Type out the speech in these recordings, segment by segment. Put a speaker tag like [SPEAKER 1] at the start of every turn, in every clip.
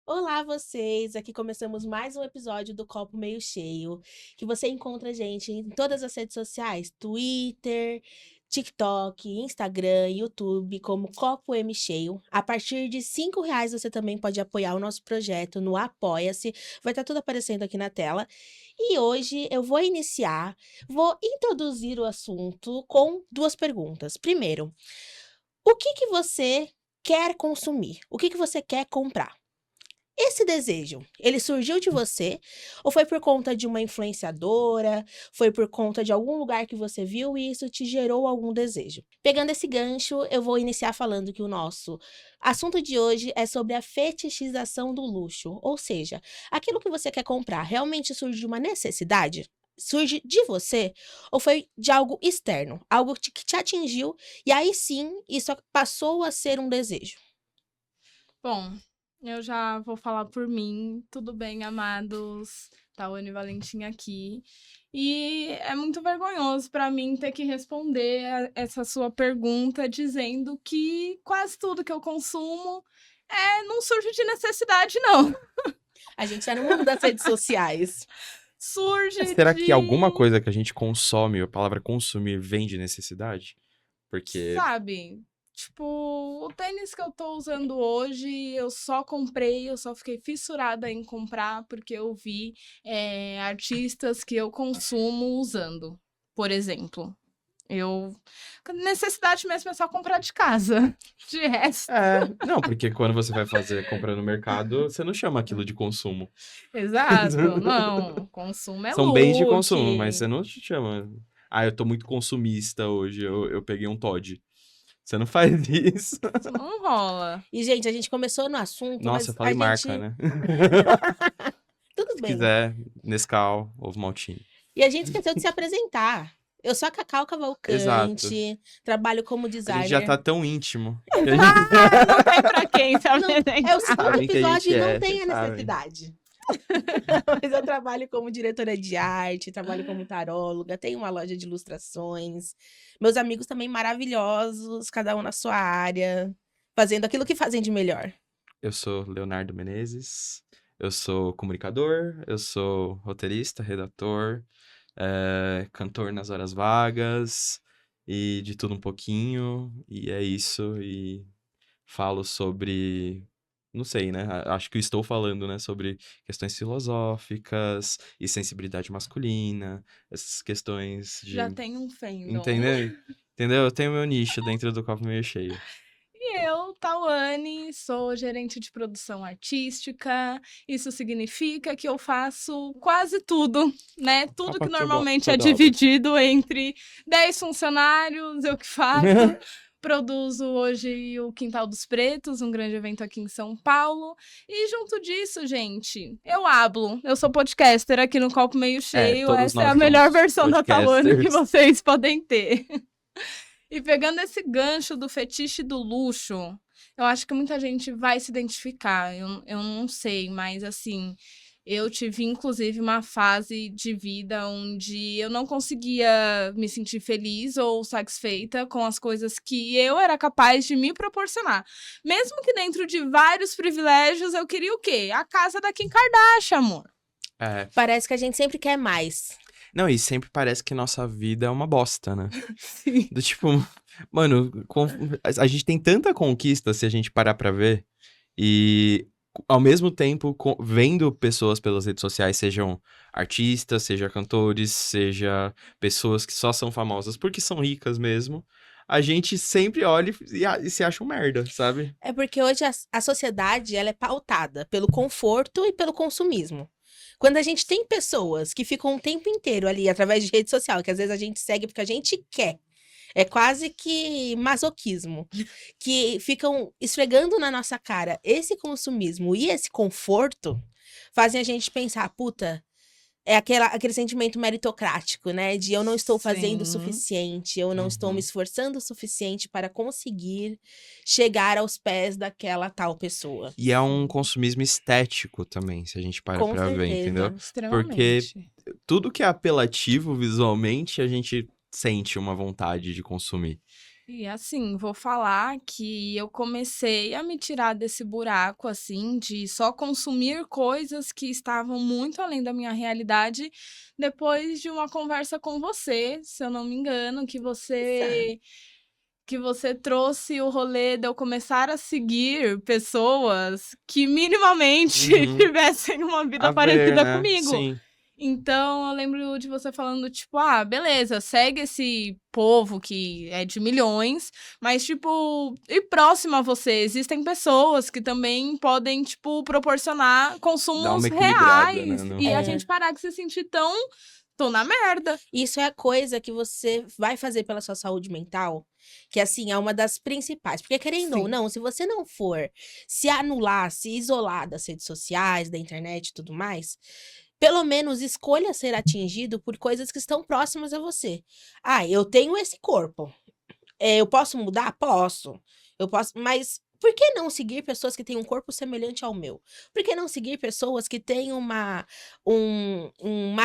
[SPEAKER 1] Olá, vocês! Aqui começamos mais um episódio do Copo Meio Cheio, que você encontra a gente em todas as redes sociais, Twitter, TikTok, Instagram, YouTube, como Copo M Cheio. A partir de R$ 5 você também pode apoiar o nosso projeto no Apoia-se, vai estar tudo aparecendo aqui na tela. E hoje eu vou introduzir o assunto com duas perguntas. Primeiro, o que você quer consumir? O que você quer comprar? Esse desejo, ele surgiu de você ou foi por conta de uma influenciadora? Foi por conta de algum lugar que você viu e isso te gerou algum desejo? Pegando esse gancho, eu vou iniciar falando que o nosso assunto de hoje é sobre a fetichização do luxo, ou seja, aquilo que você quer comprar realmente surge de uma necessidade? Surge de você ou foi de algo externo, algo que te atingiu e aí sim isso passou a ser um desejo?
[SPEAKER 2] Bom, eu já vou falar por mim. Tudo bem, amados? Tawane Valentim aqui. E é muito vergonhoso para mim ter que responder essa sua pergunta dizendo que quase tudo que eu consumo não surge de necessidade, não.
[SPEAKER 1] A gente é no mundo das redes sociais.
[SPEAKER 2] Surge
[SPEAKER 3] Será que alguma
[SPEAKER 2] de,
[SPEAKER 3] coisa que a gente consome, a palavra consumir, vem de necessidade? Porque,
[SPEAKER 2] sabe? Tipo, o tênis que eu tô usando hoje, eu só fiquei fissurada em comprar porque eu vi artistas que eu consumo usando, por exemplo. Eu. Necessidade mesmo é só comprar de casa. De resto.
[SPEAKER 3] não, porque quando você vai fazer compra no mercado, você não chama aquilo de consumo.
[SPEAKER 2] Exato. Não, consumo é
[SPEAKER 3] São bens de consumo,
[SPEAKER 2] look.
[SPEAKER 3] mas você não chama. Ah, eu tô muito consumista hoje, eu peguei um Toddy. Você não faz isso.
[SPEAKER 2] Isso não rola.
[SPEAKER 1] E, gente, a gente começou no assunto,
[SPEAKER 3] Nossa,
[SPEAKER 1] mas
[SPEAKER 3] eu
[SPEAKER 1] a
[SPEAKER 3] falei marca,
[SPEAKER 1] gente.
[SPEAKER 3] né?
[SPEAKER 1] Tudo
[SPEAKER 3] Se
[SPEAKER 1] bem.
[SPEAKER 3] quiser, Nescau, ovo maltine.
[SPEAKER 1] E a gente esqueceu de se apresentar. Eu sou a Cacau
[SPEAKER 3] Exato.
[SPEAKER 1] Cavalcante, trabalho como
[SPEAKER 3] A gente já tá
[SPEAKER 1] designer.
[SPEAKER 3] tão íntimo que a gente
[SPEAKER 2] Não tem pra quem se
[SPEAKER 1] Não, é o
[SPEAKER 2] apresentar.
[SPEAKER 1] segundo
[SPEAKER 3] sabem que a
[SPEAKER 1] episódio
[SPEAKER 3] gente
[SPEAKER 1] e não
[SPEAKER 3] é,
[SPEAKER 1] tem
[SPEAKER 3] vocês
[SPEAKER 1] a
[SPEAKER 3] sabem.
[SPEAKER 1] necessidade. Mas eu trabalho como diretora de arte, trabalho como taróloga, tenho uma loja de ilustrações. Meus amigos também maravilhosos, cada um na sua área, fazendo aquilo que fazem de melhor.
[SPEAKER 3] Eu sou Leonardo Menezes, eu sou comunicador, eu sou roteirista, redator, cantor nas horas vagas e de tudo um pouquinho, e é isso, e falo sobre, não sei, né? Acho que eu estou falando, né, sobre questões filosóficas e sensibilidade masculina, essas questões
[SPEAKER 2] Já
[SPEAKER 3] de,
[SPEAKER 2] tem um fandom.
[SPEAKER 3] entendeu? Entendeu? Eu tenho meu nicho dentro do copo meio cheio.
[SPEAKER 2] E eu, Tawane, sou gerente de produção artística. Isso significa que eu faço quase tudo, né? Tudo que
[SPEAKER 3] Capa
[SPEAKER 2] normalmente é
[SPEAKER 3] toda obra.
[SPEAKER 2] dividido entre 10 funcionários, eu que faço. Produzo hoje o Quintal dos Pretos, um grande evento aqui em São Paulo. E junto disso, gente, eu hablo. Eu sou podcaster aqui no Copo Meio Cheio.
[SPEAKER 3] Todos
[SPEAKER 2] Essa é
[SPEAKER 3] nós
[SPEAKER 2] a melhor
[SPEAKER 3] somos
[SPEAKER 2] versão da Tawane que
[SPEAKER 3] podcasters.
[SPEAKER 2] vocês podem ter. E pegando esse gancho do fetiche do luxo, eu acho que muita gente vai se identificar. Eu não sei, mas assim, eu tive inclusive uma fase de vida onde eu não conseguia me sentir feliz ou satisfeita com as coisas que eu era capaz de me proporcionar. Mesmo que dentro de vários privilégios, eu queria o quê? A casa da Kim Kardashian, amor.
[SPEAKER 3] É.
[SPEAKER 1] Parece que a gente sempre quer mais.
[SPEAKER 3] Não, e sempre parece que nossa vida é uma bosta, né?
[SPEAKER 2] Sim.
[SPEAKER 3] Do tipo, mano, a gente tem tanta conquista se a gente parar pra ver. E ao mesmo tempo, vendo pessoas pelas redes sociais, sejam artistas, seja cantores, seja pessoas que só são famosas porque são ricas mesmo, a gente sempre olha e se acha um merda, sabe?
[SPEAKER 1] É porque hoje a sociedade ela é pautada pelo conforto e pelo consumismo. Quando a gente tem pessoas que ficam o tempo inteiro ali através de rede social, que às vezes a gente segue porque a gente quer, é quase que masoquismo, que ficam esfregando na nossa cara esse consumismo e esse conforto, fazem a gente pensar, puta, é aquele sentimento meritocrático, né? De eu não estou fazendo o
[SPEAKER 2] Sim.
[SPEAKER 1] suficiente, eu não estou me
[SPEAKER 3] Uhum.
[SPEAKER 1] esforçando o suficiente para conseguir chegar aos pés daquela tal pessoa.
[SPEAKER 3] E é um consumismo estético também, se a gente para
[SPEAKER 1] Com
[SPEAKER 3] pra ver, entendeu?
[SPEAKER 1] certeza.
[SPEAKER 3] Porque
[SPEAKER 2] Extremamente.
[SPEAKER 3] tudo que é apelativo visualmente, a gente sente uma vontade de consumir.
[SPEAKER 2] E assim, vou falar que eu comecei a me tirar desse buraco, assim, de só consumir coisas que estavam muito além da minha realidade, depois de uma conversa com você, se eu não me engano,
[SPEAKER 1] Certo.
[SPEAKER 2] que você trouxe o rolê de eu começar a seguir pessoas que minimamente
[SPEAKER 3] Uhum.
[SPEAKER 2] tivessem uma vida
[SPEAKER 3] A ver,
[SPEAKER 2] parecida
[SPEAKER 3] né?
[SPEAKER 2] comigo.
[SPEAKER 3] Sim.
[SPEAKER 2] Então, eu lembro de você falando, tipo, ah, beleza, segue esse povo que é de milhões, mas, tipo, e próximo a você, existem pessoas que também podem, tipo, proporcionar
[SPEAKER 3] Dá
[SPEAKER 2] consumos
[SPEAKER 3] uma equilibrada, né?
[SPEAKER 2] reais
[SPEAKER 3] No...
[SPEAKER 2] e a
[SPEAKER 1] É.
[SPEAKER 2] gente parar de se sentir tão, tô na merda.
[SPEAKER 1] Isso é coisa que você vai fazer pela sua saúde mental, que assim, é uma das principais. Porque querendo ou
[SPEAKER 2] Sim.
[SPEAKER 1] não, se você não for se anular, se isolar das redes sociais, da internet e tudo mais, pelo menos escolha ser atingido por coisas que estão próximas a você. Ah, eu tenho esse corpo. Eu posso mudar? Posso. Eu posso, mas por que não seguir pessoas que têm um corpo semelhante ao meu? Por que não seguir pessoas que têm uma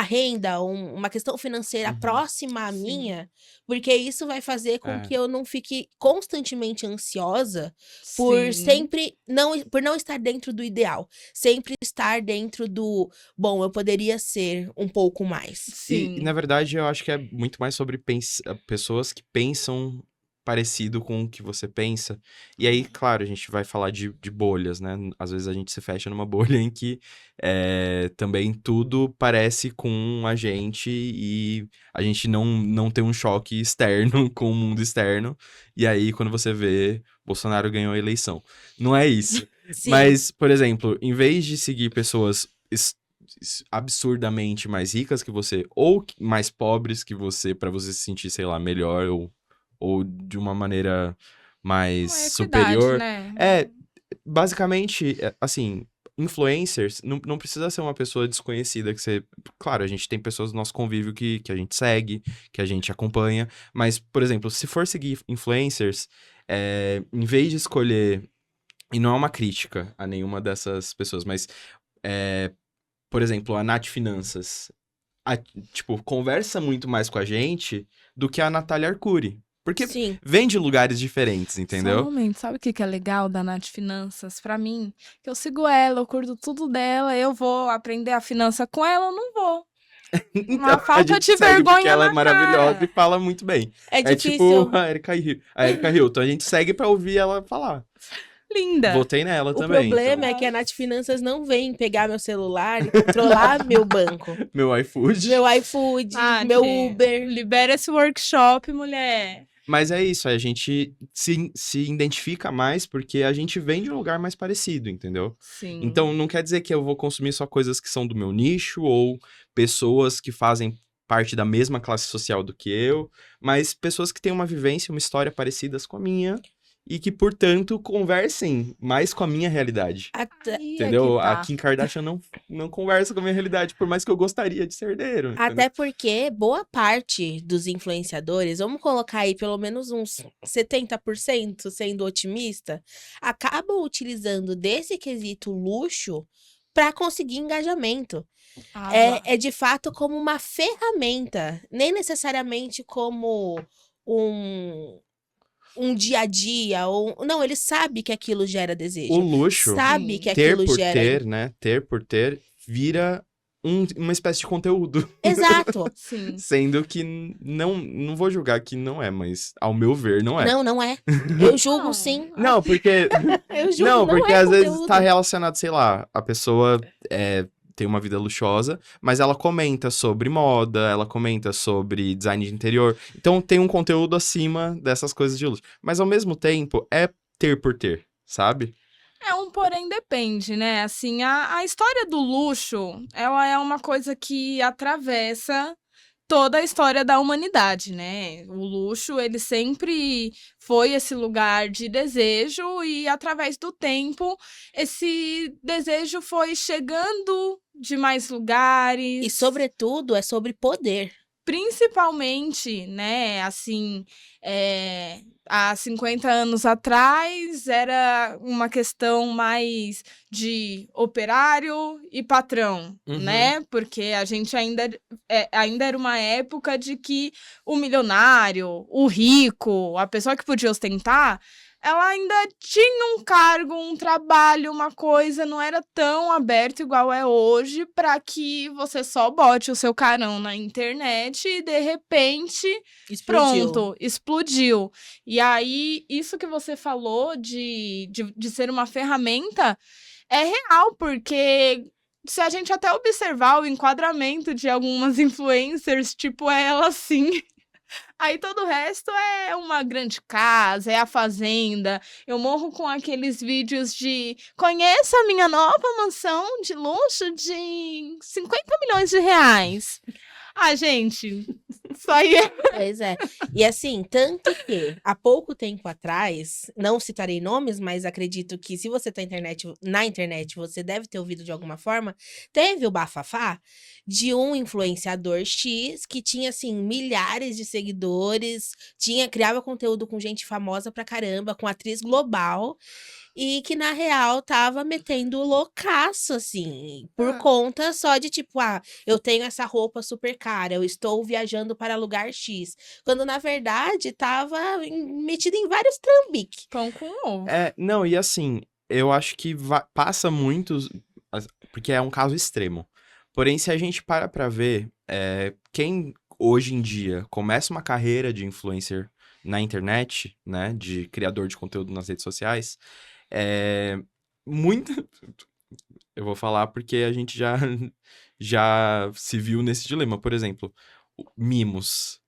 [SPEAKER 1] renda, uma questão financeira
[SPEAKER 3] Uhum.
[SPEAKER 1] próxima à
[SPEAKER 2] Sim.
[SPEAKER 1] minha? Porque isso vai fazer com
[SPEAKER 3] É.
[SPEAKER 1] que eu não fique constantemente ansiosa
[SPEAKER 2] Sim.
[SPEAKER 1] por não estar dentro do ideal, sempre estar dentro do, bom, eu poderia ser um pouco mais.
[SPEAKER 3] Na
[SPEAKER 2] Sim.
[SPEAKER 3] verdade, eu acho que é muito mais sobre pessoas que pensam parecido com o que você pensa. E aí, claro, a gente vai falar de bolhas, né? Às vezes a gente se fecha numa bolha em que também tudo parece com a gente e a gente não tem um choque externo com o mundo externo. E aí, quando você vê, Bolsonaro ganhou a eleição. Não é isso.
[SPEAKER 1] Sim.
[SPEAKER 3] Mas, por exemplo, em vez de seguir pessoas absurdamente mais ricas que você ou mais pobres que você para você se sentir, sei lá, melhor ou de uma maneira mais
[SPEAKER 2] Uma equidade,
[SPEAKER 3] superior.
[SPEAKER 2] né?
[SPEAKER 3] É, basicamente, assim, influencers não precisa ser uma pessoa desconhecida que você. Claro, a gente tem pessoas do nosso convívio que a gente segue, que a gente acompanha, mas, por exemplo, se for seguir influencers, em vez de escolher. E não é uma crítica a nenhuma dessas pessoas, mas é, por exemplo, a Nath Finanças, tipo, conversa muito mais com a gente do que a Natália Arcuri. Porque
[SPEAKER 1] Sim.
[SPEAKER 3] vem de lugares diferentes,
[SPEAKER 2] Só um
[SPEAKER 3] entendeu?
[SPEAKER 2] momento, sabe o que que é legal da Nath Finanças? Pra mim, que eu sigo ela, eu curto tudo dela, eu vou aprender a finança com ela, eu não vou.
[SPEAKER 3] Então,
[SPEAKER 2] Uma
[SPEAKER 3] a
[SPEAKER 2] falta
[SPEAKER 3] gente
[SPEAKER 2] de
[SPEAKER 3] segue porque
[SPEAKER 2] vergonha
[SPEAKER 3] ela é
[SPEAKER 2] na
[SPEAKER 3] maravilhosa e
[SPEAKER 2] cara.
[SPEAKER 3] fala muito bem.
[SPEAKER 1] É
[SPEAKER 3] É tipo
[SPEAKER 1] difícil.
[SPEAKER 3] A Erika Hilton. A gente segue pra ouvir ela falar.
[SPEAKER 2] Linda.
[SPEAKER 3] Votei nela
[SPEAKER 1] O
[SPEAKER 3] também,
[SPEAKER 1] problema
[SPEAKER 3] então.
[SPEAKER 1] é que a Nath Finanças não vem pegar meu celular e controlar meu banco,
[SPEAKER 3] Meu iFood.
[SPEAKER 1] meu iFood,
[SPEAKER 2] Nath,
[SPEAKER 1] meu Uber.
[SPEAKER 2] libera esse workshop, mulher.
[SPEAKER 3] Mas é isso, a gente se identifica mais porque a gente vem de um lugar mais parecido, entendeu?
[SPEAKER 2] Sim.
[SPEAKER 3] Então, não quer dizer que eu vou consumir só coisas que são do meu nicho ou pessoas que fazem parte da mesma classe social do que eu, mas pessoas que têm uma vivência, uma história parecidas com a minha e que, portanto, conversem mais com a minha realidade.
[SPEAKER 1] Até,
[SPEAKER 2] Aí é que
[SPEAKER 3] Entendeu? A
[SPEAKER 2] tá.
[SPEAKER 3] Kim Kardashian não conversa com a minha realidade, por mais que eu gostaria de ser herdeiro, entendeu?
[SPEAKER 1] até porque boa parte dos influenciadores, vamos colocar aí pelo menos uns 70%, sendo otimista, acabam utilizando desse quesito luxo para conseguir engajamento.
[SPEAKER 2] Ah, lá.
[SPEAKER 1] É de fato como uma ferramenta, nem necessariamente como um, um dia a dia, ou não, ele sabe que aquilo gera
[SPEAKER 3] O
[SPEAKER 1] desejo,
[SPEAKER 3] luxo,
[SPEAKER 1] sabe que
[SPEAKER 2] Sim.
[SPEAKER 3] ter
[SPEAKER 1] aquilo
[SPEAKER 3] por
[SPEAKER 1] gera.
[SPEAKER 3] ter, né? Ter por ter, vira uma espécie de conteúdo.
[SPEAKER 1] Exato.
[SPEAKER 2] Sim.
[SPEAKER 3] Sendo que não vou julgar que não é, mas ao meu ver não é.
[SPEAKER 1] Não, não é. Eu julgo
[SPEAKER 2] Não,
[SPEAKER 1] sim.
[SPEAKER 3] Não, porque.
[SPEAKER 1] Eu julgo,
[SPEAKER 3] Não,
[SPEAKER 1] não
[SPEAKER 3] porque
[SPEAKER 1] é
[SPEAKER 3] às vezes tá
[SPEAKER 1] conteúdo.
[SPEAKER 3] relacionado, sei lá, a pessoa tem uma vida luxuosa, mas ela comenta sobre moda, ela comenta sobre design de interior. Então tem um conteúdo acima dessas coisas de luxo. Mas ao mesmo tempo, é ter por ter, sabe?
[SPEAKER 2] é um porém depende, né? Assim, a história do luxo, ela é uma coisa que atravessa toda a história da humanidade, né? O luxo, ele sempre foi esse lugar de desejo e através do tempo esse desejo foi chegando de mais
[SPEAKER 1] E,
[SPEAKER 2] lugares,
[SPEAKER 1] sobretudo, é sobre poder.
[SPEAKER 2] principalmente, né, assim, é, há 50 anos atrás era uma questão mais de operário e patrão,
[SPEAKER 3] Uhum.
[SPEAKER 2] né? Porque a gente ainda era uma época de que o milionário, o rico, a pessoa que podia ostentar, ela ainda tinha um cargo, um trabalho, uma coisa, não era tão aberto igual é hoje, para que você só bote o seu carão na internet e, de repente,
[SPEAKER 1] Explodiu.
[SPEAKER 2] pronto, explodiu. E aí, isso que você falou de ser uma ferramenta é real, porque se a gente até observar o enquadramento de algumas influencers, tipo ela assim, aí todo o resto é uma grande casa, é a fazenda. Eu morro com aqueles vídeos de conheça a minha nova mansão de luxo de 50 milhões de reais. Ah, gente, isso aí é...
[SPEAKER 1] Pois é. E assim, tanto que há pouco tempo atrás, não citarei nomes, mas acredito que se você tá na internet, você deve ter ouvido de alguma forma, teve o bafafá de um influenciador X que tinha, assim, milhares de seguidores, criava conteúdo com gente famosa pra caramba, com atriz global, e que, na real, tava metendo loucaço, assim, por conta só de, tipo, eu tenho essa roupa super cara, eu estou viajando para lugar X. Quando, na verdade, tava metido em vários trambiques.
[SPEAKER 2] Pão com ovo.
[SPEAKER 3] Não, e assim, eu acho que passa muito, porque é um caso extremo. Porém, se a gente para pra ver, quem hoje em dia começa uma carreira de influencer na internet, né, de criador de conteúdo nas redes sociais, muita... Eu vou falar porque a gente já se viu nesse dilema. Por exemplo, mimos.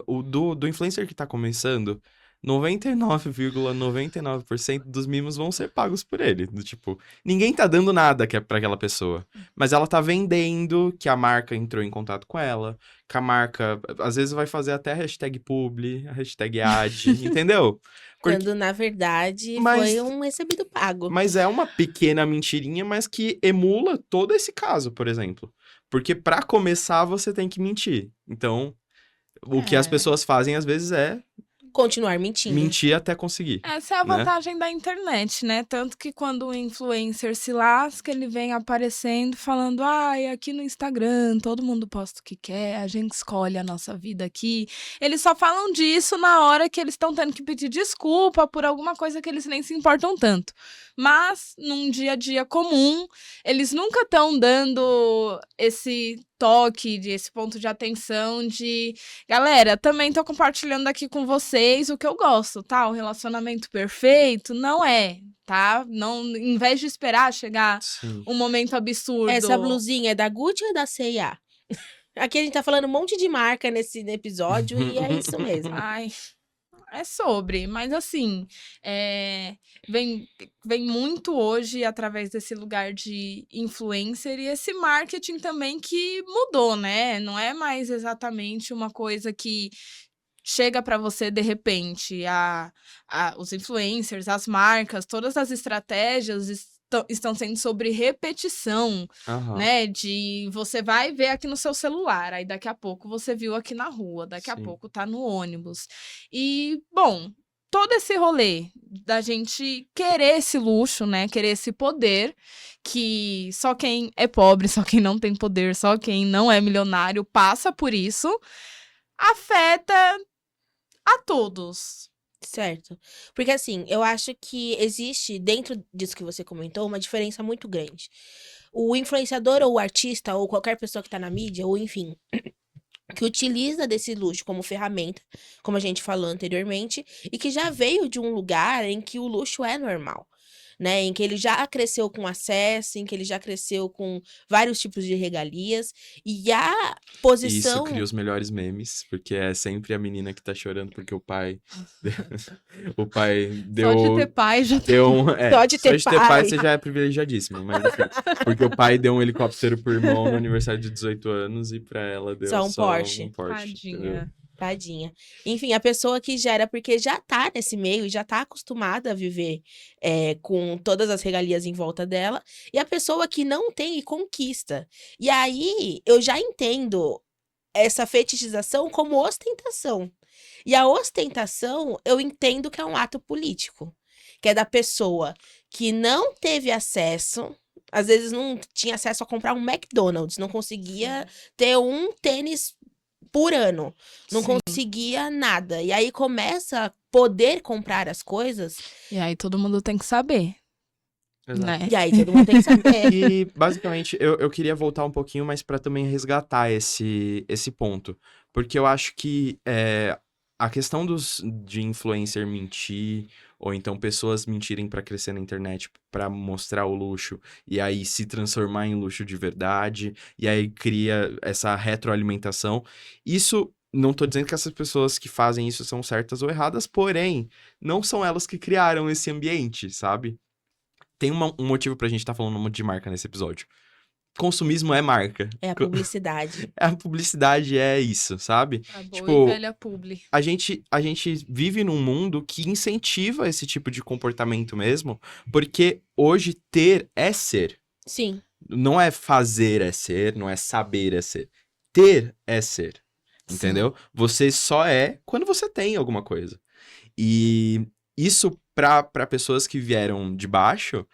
[SPEAKER 3] O do influencer que tá começando, 99,99% dos mimos vão ser pagos por ele. Do tipo, ninguém tá dando nada pra aquela pessoa. Mas ela tá vendendo que a marca entrou em contato com ela, que a marca, às vezes, vai fazer até a hashtag publi, a hashtag ad, entendeu?
[SPEAKER 1] Quando, na verdade, foi um recebido pago.
[SPEAKER 3] Mas é uma pequena mentirinha, mas que emula todo esse caso, por exemplo. Porque pra começar, você tem que mentir. Então, o que as pessoas fazem, às vezes, é
[SPEAKER 1] continuar mentindo.
[SPEAKER 3] mentir até conseguir.
[SPEAKER 2] Essa é a vantagem da internet, né? Tanto que quando o influencer se lasca, ele vem aparecendo falando, aqui no Instagram, todo mundo posta o que quer, a gente escolhe a nossa vida aqui. Eles só falam disso na hora que eles estão tendo que pedir desculpa por alguma coisa que eles nem se importam tanto. Mas, num dia a dia comum, eles nunca estão dando esse toque, esse ponto de atenção de... Galera, também tô compartilhando aqui com vocês o que eu gosto, tá? O relacionamento perfeito não é, tá? Não, em vez de esperar chegar um momento absurdo...
[SPEAKER 1] Essa blusinha é da Gucci ou é da C&A? Aqui a gente tá falando um monte de marca nesse episódio e é isso mesmo.
[SPEAKER 2] Ai... É sobre, mas assim, vem muito hoje através desse lugar de influencer e esse marketing também que mudou, né? Não é mais exatamente uma coisa que chega para você de repente. Os influencers, as marcas, todas as estratégias estão sendo sobre repetição, né? De você vai ver aqui no seu celular, aí daqui a pouco você viu aqui na rua, daqui a pouco tá no ônibus. E, bom, todo esse rolê da gente querer esse luxo, né? Querer esse poder, que só quem é pobre, só quem não tem poder, só quem não é milionário passa por isso, afeta a todos.
[SPEAKER 1] Certo. Porque assim, eu acho que existe, dentro disso que você comentou, uma diferença muito grande. O influenciador ou o artista, ou qualquer pessoa que tá na mídia, ou enfim, que utiliza desse luxo como ferramenta, como a gente falou anteriormente, e que já veio de um lugar em que o luxo é normal. Né, em que ele já cresceu com acesso, em que ele já cresceu com vários tipos de regalias, e a posição...
[SPEAKER 3] Isso cria os melhores memes, porque é sempre a menina que tá chorando porque o pai deu...
[SPEAKER 2] Só de ter pai já
[SPEAKER 3] deu
[SPEAKER 1] Só de ter
[SPEAKER 3] pai você já é privilegiadíssimo, mas enfim, porque o pai deu um helicóptero pro irmão no aniversário de 18 anos e pra ela deu
[SPEAKER 1] só um Porsche.
[SPEAKER 2] Tadinha.
[SPEAKER 1] Tadinha. Enfim, a pessoa que gera, porque já tá nesse meio e já tá acostumada a viver com todas as regalias em volta dela, e a pessoa que não tem e conquista. E aí, eu já entendo essa fetichização como ostentação. E a ostentação, eu entendo que é um ato político, que é da pessoa que não teve acesso, às vezes não tinha acesso a comprar um McDonald's, não conseguia ter um tênis por ano, não
[SPEAKER 2] Sim.
[SPEAKER 1] conseguia nada. E aí começa a poder comprar as coisas,
[SPEAKER 2] E aí todo mundo tem que saber, né?
[SPEAKER 1] e aí todo mundo tem que saber.
[SPEAKER 3] E, basicamente, eu queria voltar um pouquinho, mas para também resgatar esse ponto. Porque eu acho que a questão de influencer mentir, ou então pessoas mentirem para crescer na internet para mostrar o luxo, e aí se transformar em luxo de verdade, e aí cria essa retroalimentação. Isso, não tô dizendo que essas pessoas que fazem isso são certas ou erradas, porém, não são elas que criaram esse ambiente, sabe? Tem um motivo pra gente estar falando de marca nesse episódio. Consumismo é marca.
[SPEAKER 1] É a publicidade.
[SPEAKER 3] A publicidade é isso, sabe?
[SPEAKER 2] A boa
[SPEAKER 3] Tipo,
[SPEAKER 2] e velha publi.
[SPEAKER 3] a gente vive num mundo que incentiva esse tipo de comportamento mesmo, porque hoje ter é ser.
[SPEAKER 1] Sim.
[SPEAKER 3] Não é fazer é ser, não é saber é ser. Ter é ser, entendeu? Você só é quando você tem alguma coisa. E isso para pessoas que vieram de baixo,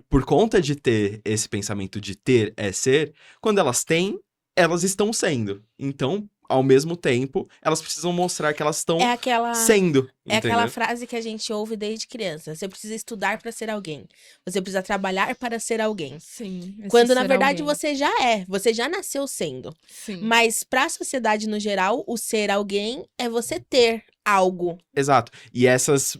[SPEAKER 3] por conta de ter esse pensamento de ter é ser, quando elas têm, elas estão sendo. Então, ao mesmo tempo, elas precisam mostrar que elas estão
[SPEAKER 1] É aquela
[SPEAKER 3] sendo,
[SPEAKER 1] É aquela
[SPEAKER 3] entendeu?
[SPEAKER 1] frase que a gente ouve desde criança. Você precisa estudar para ser alguém. Você precisa trabalhar para ser alguém.
[SPEAKER 2] Sim. esse
[SPEAKER 1] Quando na
[SPEAKER 2] ser
[SPEAKER 1] verdade
[SPEAKER 2] alguém.
[SPEAKER 1] você já é, você já nasceu sendo.
[SPEAKER 2] Sim.
[SPEAKER 1] Mas para a sociedade no geral, o ser alguém é você ter algo.
[SPEAKER 3] Exato. E essas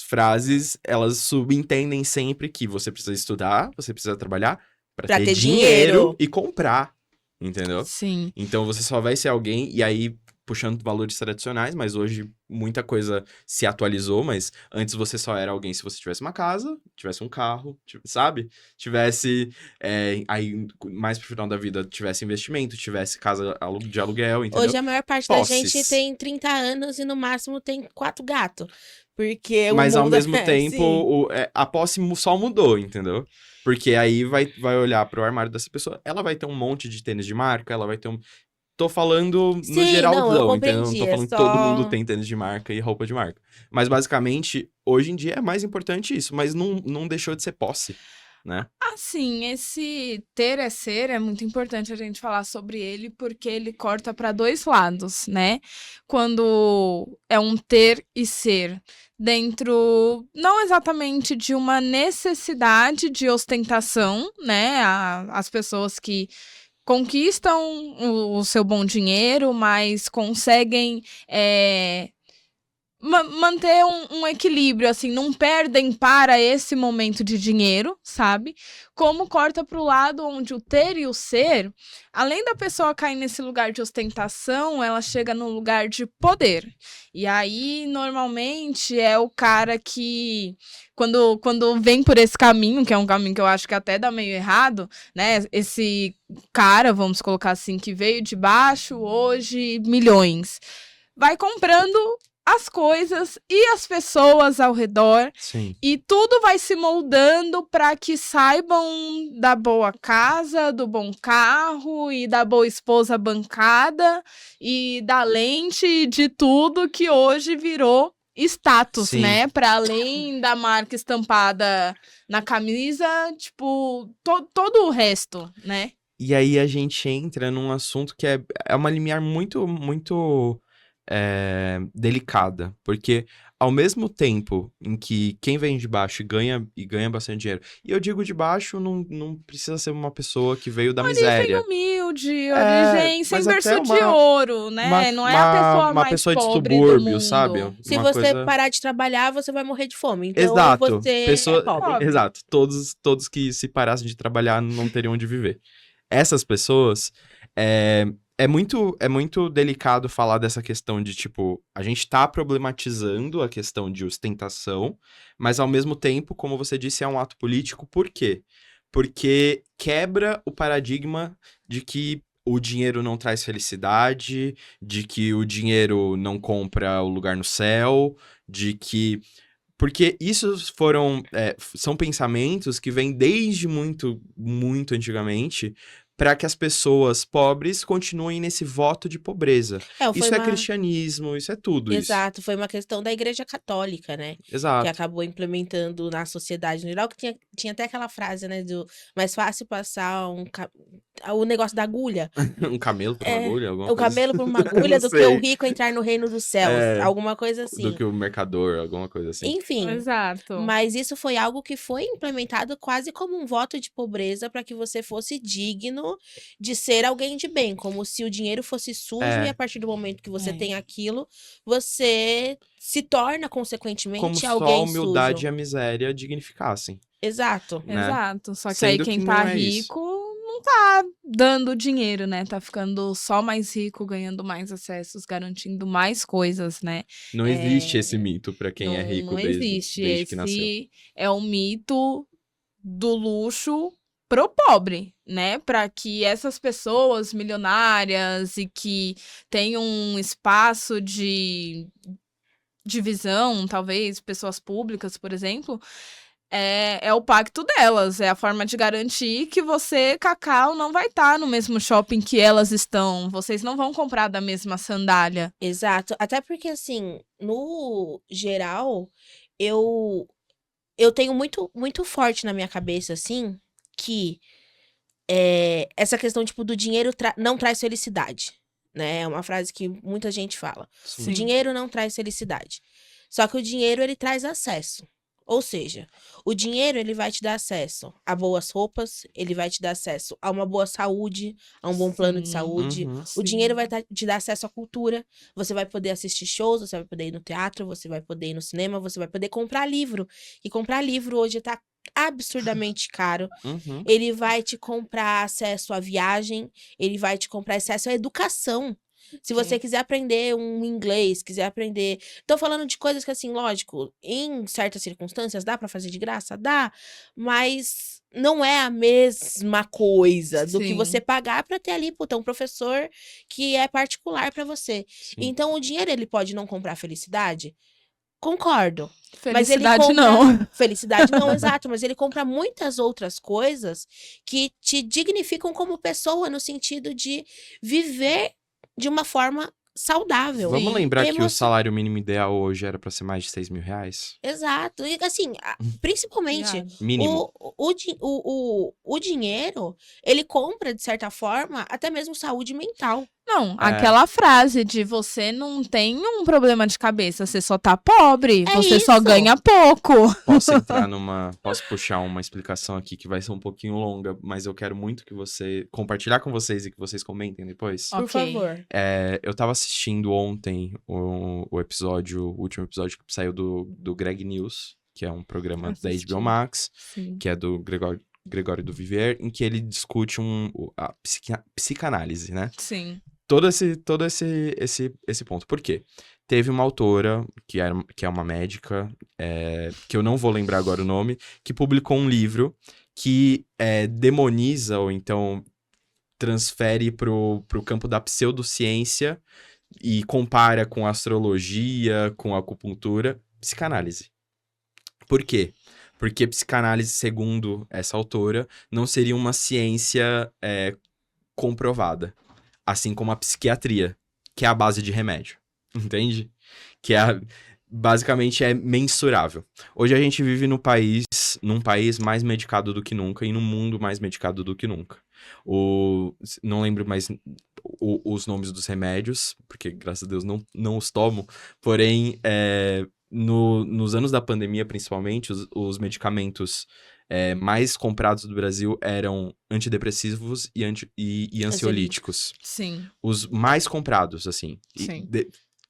[SPEAKER 3] frases, elas subentendem sempre que você precisa estudar, você precisa trabalhar
[SPEAKER 1] Pra
[SPEAKER 3] para ter
[SPEAKER 1] ter
[SPEAKER 3] dinheiro
[SPEAKER 1] dinheiro.
[SPEAKER 3] e comprar, entendeu?
[SPEAKER 2] Sim.
[SPEAKER 3] Então você só vai ser alguém, e aí puxando valores tradicionais, mas hoje muita coisa se atualizou, mas antes você só era alguém se você tivesse uma casa, tivesse um carro, sabe? Tivesse, aí mais pro final da vida, tivesse investimento, tivesse casa de aluguel, entendeu?
[SPEAKER 1] Hoje a maior parte da gente
[SPEAKER 3] Posses.
[SPEAKER 1] tem 30 anos e no máximo tem 4 gatos. Porque o
[SPEAKER 3] Mas ao
[SPEAKER 1] mundo
[SPEAKER 3] mesmo
[SPEAKER 1] é
[SPEAKER 3] tempo,
[SPEAKER 1] assim.
[SPEAKER 3] a posse só mudou, entendeu? Porque aí vai olhar pro armário dessa pessoa, ela vai ter um monte de tênis de marca, ela vai ter um... Tô falando no
[SPEAKER 1] Sim, não, eu
[SPEAKER 3] geralzão, entendeu? Não
[SPEAKER 1] compreendi.
[SPEAKER 3] tô
[SPEAKER 1] É
[SPEAKER 3] falando que todo mundo
[SPEAKER 1] só.
[SPEAKER 3] tem tênis de marca e roupa de marca. Mas basicamente, hoje em dia é mais importante isso, mas não deixou de ser posse, né?
[SPEAKER 2] Assim, esse ter é ser é muito importante a gente falar sobre ele, porque ele corta para dois lados, né? Quando é um ter e ser dentro, não exatamente de uma necessidade de ostentação, né? As pessoas que conquistam o seu bom dinheiro, mas conseguem manter um equilíbrio, assim, não perdem para esse momento de dinheiro, sabe? Como corta para o lado onde o ter e o ser, além da pessoa cair nesse lugar de ostentação, ela chega no lugar de poder. E aí, normalmente, é o cara que, quando vem por esse caminho, que é um caminho que eu acho que até dá meio errado, né? Esse cara, vamos colocar assim, que veio de baixo, hoje, milhões, vai comprando as coisas e as pessoas ao redor.
[SPEAKER 3] Sim.
[SPEAKER 2] E tudo vai se moldando para que saibam da boa casa, do bom carro e da boa esposa bancada e da lente e de tudo que hoje virou status,
[SPEAKER 3] Sim.
[SPEAKER 2] né? Para além da marca estampada na camisa, tipo, todo o resto, né?
[SPEAKER 3] E aí a gente entra num assunto que é uma limiar muito, muito delicada, porque ao mesmo tempo em que quem vem de baixo e ganha bastante dinheiro, e eu digo de baixo, não precisa ser uma pessoa que veio da miséria.
[SPEAKER 2] Origem humilde, origem sem
[SPEAKER 3] mas até
[SPEAKER 2] berço de ouro, né? Não é a pessoa
[SPEAKER 3] uma
[SPEAKER 2] mais
[SPEAKER 3] pessoa de
[SPEAKER 2] pobre do
[SPEAKER 3] subúrbio,
[SPEAKER 2] mundo.
[SPEAKER 3] sabe?
[SPEAKER 1] Se
[SPEAKER 3] Uma
[SPEAKER 1] você
[SPEAKER 3] coisa...
[SPEAKER 1] parar de trabalhar, você vai morrer de fome. Então
[SPEAKER 3] Exato.
[SPEAKER 1] você
[SPEAKER 3] Pessoa...
[SPEAKER 1] é pobre.
[SPEAKER 2] Pobre.
[SPEAKER 3] Exato. Todos que se parassem de trabalhar não teriam onde viver. Essas pessoas, é muito delicado falar dessa questão de, tipo, a gente tá problematizando a questão de ostentação, mas ao mesmo tempo, como você disse, é um ato político. Por quê? Porque quebra o paradigma de que o dinheiro não traz felicidade, de que o dinheiro não compra o lugar no céu, de que... Porque isso são pensamentos que vêm desde muito, muito antigamente para que as pessoas pobres continuem nesse voto de pobreza.
[SPEAKER 1] Foi
[SPEAKER 3] Isso é
[SPEAKER 1] uma...
[SPEAKER 3] cristianismo, isso é tudo isso.
[SPEAKER 1] Exato, foi uma questão da Igreja Católica, né? Que
[SPEAKER 3] Exato.
[SPEAKER 1] acabou implementando na sociedade no geral, que tinha até aquela frase, né, do mais fácil passar o negócio da agulha.
[SPEAKER 3] Um camelo por uma agulha, alguma
[SPEAKER 1] O
[SPEAKER 3] coisa
[SPEAKER 1] camelo por uma agulha
[SPEAKER 3] Não
[SPEAKER 1] do que o
[SPEAKER 3] sei.
[SPEAKER 1] rico entrar no reino dos céus, alguma coisa assim.
[SPEAKER 3] Do que o mercador, alguma coisa assim.
[SPEAKER 1] Enfim,
[SPEAKER 2] Exato.
[SPEAKER 1] mas isso foi algo que foi implementado quase como um voto de pobreza para que você fosse digno de ser alguém de bem, como se o dinheiro fosse sujo e a partir do momento que você tem aquilo, você se torna consequentemente
[SPEAKER 3] como só a
[SPEAKER 1] alguém
[SPEAKER 3] humildade
[SPEAKER 1] sujo.
[SPEAKER 3] e a miséria dignificassem.
[SPEAKER 1] Exato.
[SPEAKER 3] Né?
[SPEAKER 2] Exato. Só que
[SPEAKER 3] Sendo
[SPEAKER 2] aí
[SPEAKER 3] que
[SPEAKER 2] quem
[SPEAKER 3] não
[SPEAKER 2] tá
[SPEAKER 3] é isso.
[SPEAKER 2] rico não tá dando dinheiro, né? Tá ficando só mais rico, ganhando mais acessos, garantindo mais coisas, né?
[SPEAKER 3] Não existe esse mito pra quem é rico
[SPEAKER 2] Não existe.
[SPEAKER 3] desde que nasceu.
[SPEAKER 2] Esse é o mito do luxo pro pobre, né? Para que essas pessoas milionárias e que têm um espaço de visão, talvez, pessoas públicas, por exemplo, é o pacto delas, é a forma de garantir que você, Cacau, não vai estar no mesmo shopping que elas estão. Vocês não vão comprar da mesma sandália.
[SPEAKER 1] Exato. Até porque, assim, no geral, eu tenho muito, muito forte na minha cabeça, assim, que essa questão, tipo, do dinheiro não traz felicidade, né? É uma frase que muita gente fala.
[SPEAKER 3] Sim.
[SPEAKER 1] O dinheiro não traz felicidade. Só que o dinheiro, ele traz acesso. Ou seja, o dinheiro, ele vai te dar acesso a boas roupas, ele vai te dar acesso a uma boa saúde, a um bom plano de saúde.
[SPEAKER 3] Uhum.
[SPEAKER 1] O dinheiro vai te dar acesso à cultura. Você vai poder assistir shows, você vai poder ir no teatro, você vai poder ir no cinema, você vai poder comprar livro. E comprar livro hoje tá absurdamente caro.
[SPEAKER 3] Uhum.
[SPEAKER 1] Ele vai te comprar acesso à viagem, ele vai te comprar acesso à educação. Se você quiser aprender um inglês, quiser aprender... Tô falando de coisas que, assim, lógico, em certas circunstâncias dá pra fazer de graça? Dá, mas não é a mesma coisa do que
[SPEAKER 2] Sim.
[SPEAKER 1] você pagar pra ter ali, puta, um professor que é particular pra você.
[SPEAKER 3] Sim.
[SPEAKER 1] Então, o dinheiro, ele pode não comprar felicidade? Concordo.
[SPEAKER 2] Felicidade
[SPEAKER 1] Mas ele compra...
[SPEAKER 2] não.
[SPEAKER 1] Felicidade não, exato. Mas ele compra muitas outras coisas que te dignificam como pessoa, no sentido de viver de uma forma saudável.
[SPEAKER 3] Vamos lembrar que o
[SPEAKER 1] Emo-
[SPEAKER 3] salário mínimo ideal hoje era pra ser mais de 6 mil reais?
[SPEAKER 1] Exato. E, assim, principalmente,
[SPEAKER 2] Obrigada.
[SPEAKER 3] Mínimo.
[SPEAKER 1] o dinheiro, ele compra, de certa forma, até mesmo saúde mental.
[SPEAKER 2] Não, aquela frase de você não tem um problema de cabeça, você só tá pobre, você só
[SPEAKER 1] isso.
[SPEAKER 2] ganha pouco.
[SPEAKER 3] Posso puxar uma explicação aqui que vai ser um pouquinho longa, mas eu quero muito que você compartilhar com vocês e que vocês comentem depois.
[SPEAKER 1] Por
[SPEAKER 2] Ok.
[SPEAKER 1] favor.
[SPEAKER 3] Eu tava assistindo ontem o último episódio que saiu do Greg News, que é um programa da
[SPEAKER 2] Assisti.
[SPEAKER 3] HBO Max,
[SPEAKER 2] Sim.
[SPEAKER 3] que é do Gregório do Vivier, em que ele discute a psicanálise, né?
[SPEAKER 2] Sim.
[SPEAKER 3] Todo esse ponto. Por quê? Teve uma autora, que é uma médica, que eu não vou lembrar agora o nome, que publicou um livro que demoniza, ou então transfere pro campo da pseudociência e compara com astrologia, com acupuntura, psicanálise. Por quê? Porque psicanálise, segundo essa autora, não seria uma ciência comprovada. Assim como a psiquiatria, que é a base de remédio. Entende? Que basicamente é mensurável. Hoje a gente vive num país mais medicado do que nunca e num mundo mais medicado do que nunca. Não lembro mais os nomes dos remédios, porque graças a Deus não os tomo, porém, nos anos da pandemia, principalmente, os medicamentos mais comprados do Brasil eram antidepressivos e ansiolíticos.
[SPEAKER 2] Sim.
[SPEAKER 3] Os mais comprados, assim.
[SPEAKER 2] Sim.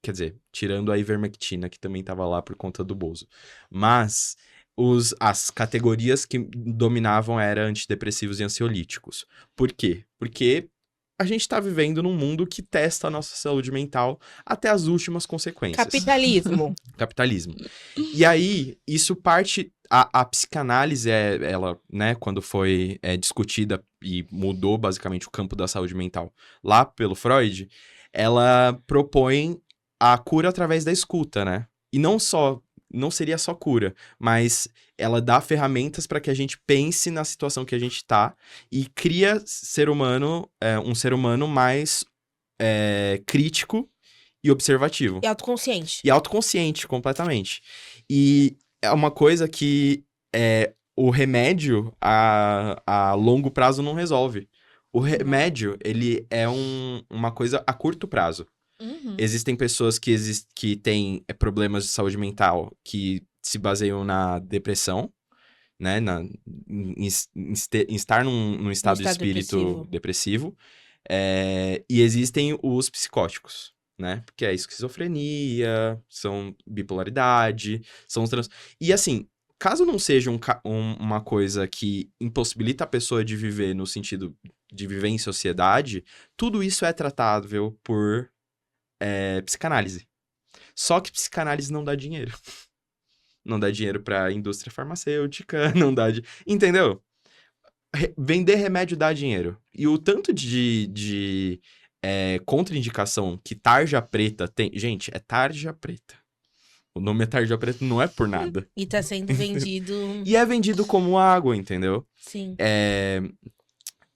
[SPEAKER 3] Quer dizer, tirando a ivermectina, que também tava lá por conta do Bozo. Mas as categorias que dominavam eram antidepressivos e ansiolíticos. Por quê? Porque a gente tá vivendo num mundo que testa a nossa saúde mental até as últimas consequências. Capitalismo. E aí, isso parte... A psicanálise, ela, né, quando foi discutida e mudou basicamente o campo da saúde mental lá pelo Freud, ela propõe a cura através da escuta, né? E não só não seria só cura, mas ela dá ferramentas para que a gente pense na situação que a gente tá e cria um ser humano mais crítico e observativo.
[SPEAKER 1] E autoconsciente.
[SPEAKER 3] E autoconsciente, completamente. E é uma coisa que o remédio a longo prazo não resolve. O remédio, ele é uma coisa a curto prazo.
[SPEAKER 2] Uhum.
[SPEAKER 3] Existem pessoas que têm problemas de saúde mental que se baseiam na depressão, né? Em estar num estado de espírito depressivo. E existem os psicóticos, né? Porque é esquizofrenia, são bipolaridade, são os E assim, caso não seja uma coisa que impossibilita a pessoa de viver no sentido de viver em sociedade, tudo isso é tratável por psicanálise. Só que psicanálise não dá dinheiro. Não dá dinheiro pra indústria farmacêutica, não dá... Entendeu? Vender remédio dá dinheiro. E o tanto de contraindicação que tarja preta tem... Gente, é tarja preta. O nome é tarja preta não é por nada.
[SPEAKER 1] E tá sendo vendido...
[SPEAKER 3] E é vendido como água, entendeu?
[SPEAKER 1] Sim.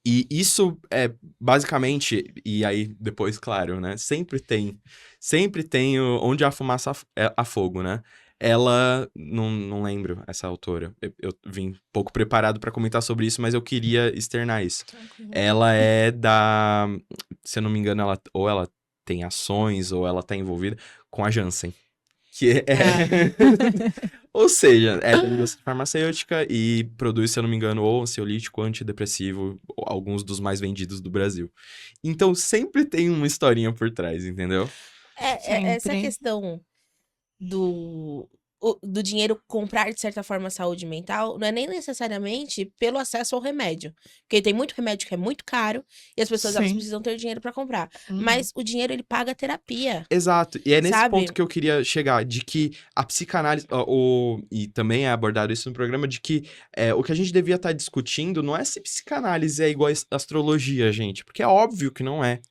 [SPEAKER 3] E isso é basicamente, e aí depois, claro, né? Sempre tem onde há fumaça há fogo, né? Ela, não lembro essa autora, eu vim pouco preparado pra comentar sobre isso, mas eu queria externar isso. Ela é se eu não me engano, ela tem ações, ou ela tá envolvida com a Janssen. Que Ou seja, é da indústria farmacêutica e produz, se eu não me engano, ou ansiolítico, antidepressivo, alguns dos mais vendidos do Brasil. Então, sempre tem uma historinha por trás, entendeu?
[SPEAKER 1] Essa questão do dinheiro comprar, de certa forma, a saúde mental, não é nem necessariamente pelo acesso ao remédio. Porque tem muito remédio que é muito caro e as pessoas elas precisam ter dinheiro pra comprar. Mas o dinheiro, ele paga a terapia.
[SPEAKER 3] Exato. E é nesse
[SPEAKER 1] sabe?
[SPEAKER 3] ponto que eu queria chegar, de que a psicanálise, e também é abordado isso no programa, de que o que a gente devia estar discutindo não é se psicanálise é igual a astrologia, gente, porque é óbvio que não é.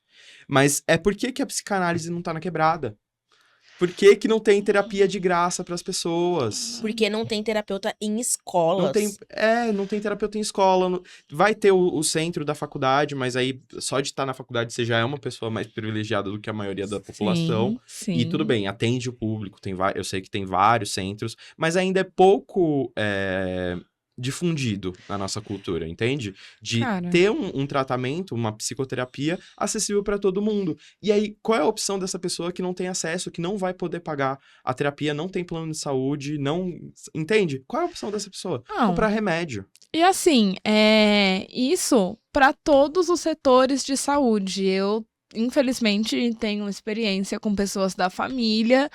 [SPEAKER 3] Mas é por que a psicanálise não tá na quebrada? Por que não tem terapia de graça para as pessoas?
[SPEAKER 1] Porque não tem terapeuta em escolas.
[SPEAKER 3] Não tem terapeuta em escola. Vai ter o centro da faculdade, mas aí só de estar na faculdade você já é uma pessoa mais privilegiada do que a maioria da população.
[SPEAKER 2] Sim.
[SPEAKER 3] E tudo bem, atende o público. Eu sei que tem vários centros, mas ainda é pouco difundido na nossa cultura, entende? De ter um tratamento, uma psicoterapia acessível para todo mundo. E aí, qual é a opção dessa pessoa que não tem acesso, que não vai poder pagar a terapia, não tem plano de saúde, não... Entende? Qual é a opção dessa pessoa? Comprar remédio.
[SPEAKER 2] E assim, isso para todos os setores de saúde. Eu infelizmente, tenho experiência com pessoas da família,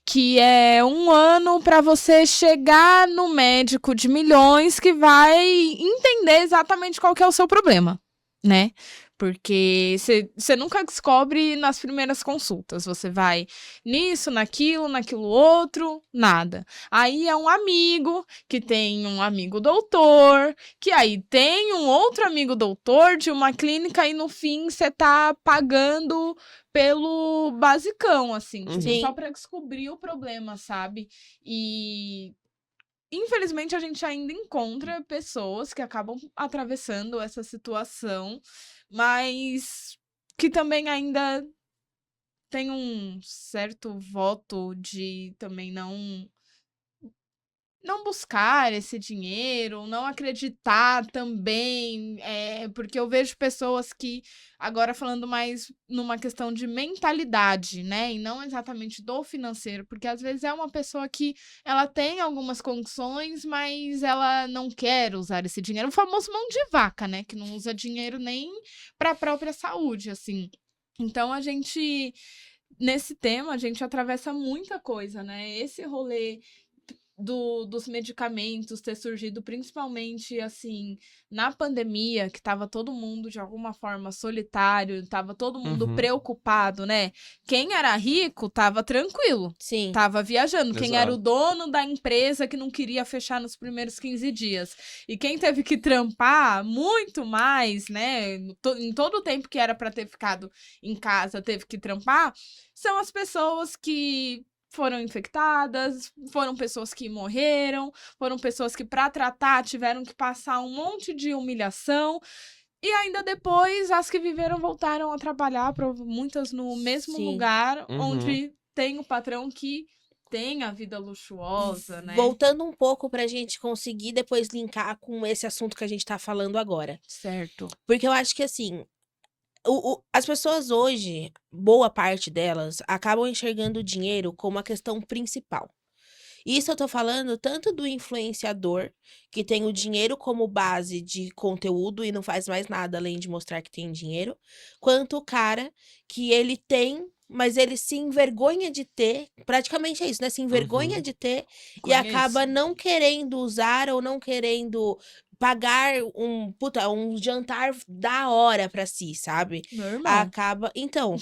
[SPEAKER 2] que é 1 ano para você chegar no médico de milhões que vai entender exatamente qual que é o seu problema, né? Porque você nunca descobre nas primeiras consultas. Você vai nisso, naquilo outro, nada. Aí é um amigo, que tem um amigo doutor, que aí tem um outro amigo doutor de uma clínica e no fim você tá pagando pelo basicão, assim. Tipo, só pra descobrir o problema, sabe? E... infelizmente, a gente ainda encontra pessoas que acabam atravessando essa situação, mas que também ainda tem um certo voto de também não buscar esse dinheiro, não acreditar também, porque eu vejo pessoas que, agora falando mais numa questão de mentalidade, né, e não exatamente do financeiro, porque às vezes é uma pessoa que ela tem algumas condições, mas ela não quer usar esse dinheiro, o famoso mão de vaca, né, que não usa dinheiro nem para a própria saúde, assim. Então, nesse tema, a gente atravessa muita coisa, né, esse rolê dos medicamentos ter surgido principalmente, assim, na pandemia, que tava todo mundo, de alguma forma, solitário, tava todo mundo preocupado, né? Quem era rico tava tranquilo.
[SPEAKER 1] Sim.
[SPEAKER 2] Tava viajando.
[SPEAKER 3] Exato.
[SPEAKER 2] Quem era o dono da empresa que não queria fechar nos primeiros 15 dias. E quem teve que trampar muito mais, né? Em todo o tempo que era pra ter ficado em casa, teve que trampar, são as pessoas que foram infectadas, foram pessoas que morreram, foram pessoas que, para tratar, tiveram que passar um monte de humilhação. E ainda depois, as que viveram voltaram a trabalhar, muitas no mesmo
[SPEAKER 1] Sim.
[SPEAKER 2] lugar,
[SPEAKER 3] Uhum.
[SPEAKER 2] onde tem o patrão que tem a vida luxuosa, né?
[SPEAKER 1] Voltando um pouco pra gente conseguir depois linkar com esse assunto que a gente tá falando agora.
[SPEAKER 2] Certo.
[SPEAKER 1] Porque eu acho que, assim, as pessoas hoje, boa parte delas, acabam enxergando o dinheiro como a questão principal. Isso eu tô falando tanto do influenciador, que tem o dinheiro como base de conteúdo e não faz mais nada além de mostrar que tem dinheiro, quanto o cara que ele tem, mas ele se envergonha de ter, praticamente é isso, né? Se envergonha de ter e acaba
[SPEAKER 2] Conheço.
[SPEAKER 1] não querendo usar ou não querendo pagar um jantar da hora pra si, sabe?
[SPEAKER 2] Normal.
[SPEAKER 1] Acaba. Então,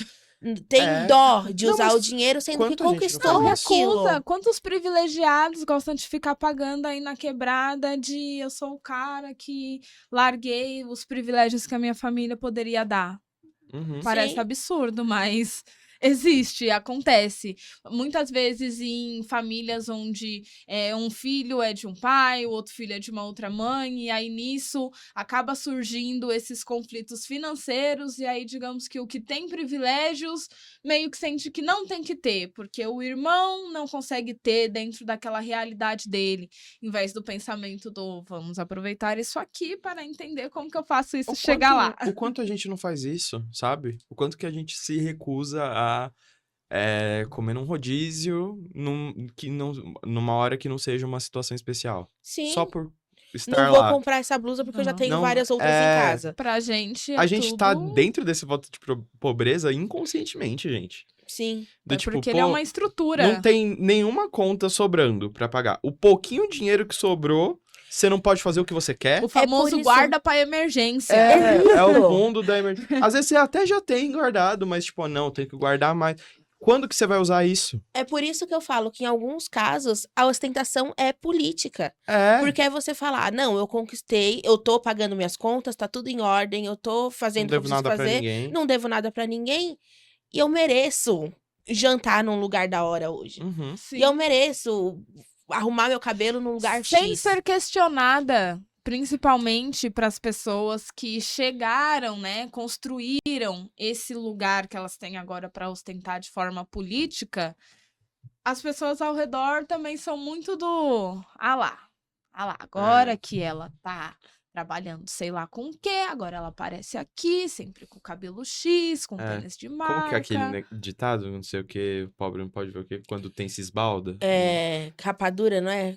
[SPEAKER 1] tem
[SPEAKER 3] É.
[SPEAKER 1] dó de
[SPEAKER 3] Não,
[SPEAKER 1] usar
[SPEAKER 3] mas
[SPEAKER 1] o dinheiro, sendo que
[SPEAKER 3] quanta gente não
[SPEAKER 1] conquistou
[SPEAKER 3] faz isso?
[SPEAKER 1] aquilo.
[SPEAKER 2] Recusa. Quantos privilegiados gostam de ficar pagando aí na quebrada de eu sou o cara que larguei os privilégios que a minha família poderia dar?
[SPEAKER 3] Uhum.
[SPEAKER 2] Parece
[SPEAKER 1] Sim.
[SPEAKER 2] absurdo, mas existe, acontece. Muitas vezes em famílias onde um filho é de um pai, o outro filho é de uma outra mãe, e aí nisso acaba surgindo esses conflitos financeiros, e aí digamos que o que tem privilégios meio que sente que não tem que ter, porque o irmão não consegue ter dentro daquela realidade dele, em vez do pensamento do vamos aproveitar isso aqui para entender como que eu faço isso chegar lá.
[SPEAKER 3] O quanto a gente não faz isso, sabe? O quanto que a gente se recusa a comer num rodízio numa hora que não seja uma situação especial.
[SPEAKER 1] Sim.
[SPEAKER 3] Só por estar
[SPEAKER 1] Não vou
[SPEAKER 3] lá.
[SPEAKER 1] comprar essa blusa porque eu já
[SPEAKER 2] Não.
[SPEAKER 1] tenho
[SPEAKER 3] Não,
[SPEAKER 1] várias outras em casa.
[SPEAKER 2] Pra gente
[SPEAKER 3] A gente tá
[SPEAKER 2] tudo...
[SPEAKER 3] dentro desse voto de pobreza inconscientemente, gente.
[SPEAKER 1] Sim.
[SPEAKER 3] Do
[SPEAKER 2] É
[SPEAKER 3] tipo,
[SPEAKER 2] porque ele é uma estrutura.
[SPEAKER 3] não tem nenhuma conta sobrando pra pagar. O pouquinho dinheiro que sobrou, você não pode fazer o que você quer.
[SPEAKER 2] O famoso
[SPEAKER 1] isso.
[SPEAKER 2] guarda pra emergência.
[SPEAKER 3] É o fundo da emergência. Às vezes você até já tem guardado, mas tipo, não, tem que guardar mais. Quando que você vai usar isso?
[SPEAKER 1] É por isso que eu falo que em alguns casos a ostentação é política.
[SPEAKER 3] É.
[SPEAKER 1] Porque é você falar, não, eu conquistei, eu tô pagando minhas contas, tá tudo em ordem, eu tô
[SPEAKER 3] Não
[SPEAKER 1] fazendo o que eu
[SPEAKER 3] devo
[SPEAKER 1] preciso
[SPEAKER 3] nada pra
[SPEAKER 1] fazer,
[SPEAKER 3] ninguém.
[SPEAKER 1] não devo nada pra ninguém, e eu mereço jantar num lugar da hora hoje.
[SPEAKER 3] Uhum.
[SPEAKER 2] Sim.
[SPEAKER 1] E eu mereço arrumar meu cabelo num lugar
[SPEAKER 2] Sem
[SPEAKER 1] X.
[SPEAKER 2] ser questionada, principalmente para as pessoas que chegaram, né, construíram esse lugar que elas têm agora para ostentar de forma política, as pessoas ao redor também são muito do lá, agora que ela tá trabalhando sei lá com o quê, agora ela aparece aqui, sempre com cabelo X, com tênis de marca.
[SPEAKER 3] Como que é aquele ditado, não sei o que, pobre não pode ver o que, quando tem se esbalda?
[SPEAKER 1] É, rapadura, não é?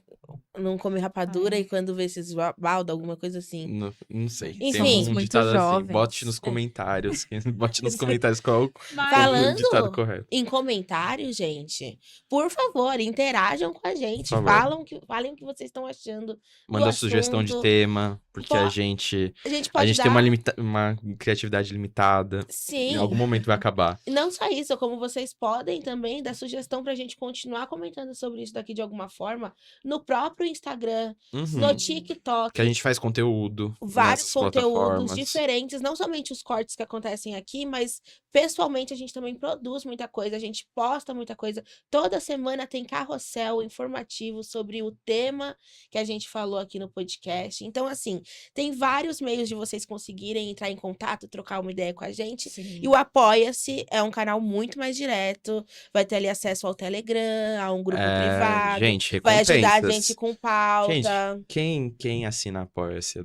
[SPEAKER 1] Não come rapadura
[SPEAKER 2] Ai.
[SPEAKER 1] e quando vê esses balda, alguma coisa assim.
[SPEAKER 3] Não sei.
[SPEAKER 1] Enfim.
[SPEAKER 3] Tem
[SPEAKER 2] Somos
[SPEAKER 3] um
[SPEAKER 2] muito
[SPEAKER 3] ditado assim.
[SPEAKER 2] jovens.
[SPEAKER 3] Bote nos comentários. Bote nos comentários qual
[SPEAKER 2] Mas-
[SPEAKER 3] o
[SPEAKER 1] Falando
[SPEAKER 3] ditado correto.
[SPEAKER 1] em comentários, gente, por favor, interajam com a gente.
[SPEAKER 3] Por favor.
[SPEAKER 1] Falem o que vocês estão achando.
[SPEAKER 3] Manda
[SPEAKER 1] do
[SPEAKER 3] sugestão de
[SPEAKER 1] assunto.
[SPEAKER 3] tema, porque
[SPEAKER 1] Po-
[SPEAKER 3] a gente
[SPEAKER 1] A gente pode dar.
[SPEAKER 3] tem uma criatividade limitada.
[SPEAKER 1] Sim.
[SPEAKER 3] Em algum momento vai acabar.
[SPEAKER 1] E não só isso, como vocês podem também dar sugestão pra gente continuar comentando sobre isso daqui de alguma forma no próprio Instagram,
[SPEAKER 3] Uhum.
[SPEAKER 1] no TikTok.
[SPEAKER 3] Que a gente faz conteúdo.
[SPEAKER 1] Vários
[SPEAKER 3] nessas
[SPEAKER 1] conteúdos
[SPEAKER 3] plataformas.
[SPEAKER 1] diferentes, não somente os cortes que acontecem aqui, mas pessoalmente a gente também produz muita coisa, a gente posta muita coisa. Toda semana tem carrossel informativo sobre o tema que a gente falou aqui no podcast. Então, assim, tem vários meios de vocês conseguirem entrar em contato, trocar uma ideia com a gente.
[SPEAKER 2] Sim.
[SPEAKER 1] E o Apoia-se é um canal muito mais direto, vai ter ali acesso ao Telegram, a um grupo privado,
[SPEAKER 3] Gente,
[SPEAKER 1] vai ajudar a
[SPEAKER 3] recompensas.
[SPEAKER 1] gente com pauta.
[SPEAKER 3] Quem assina Apoia-se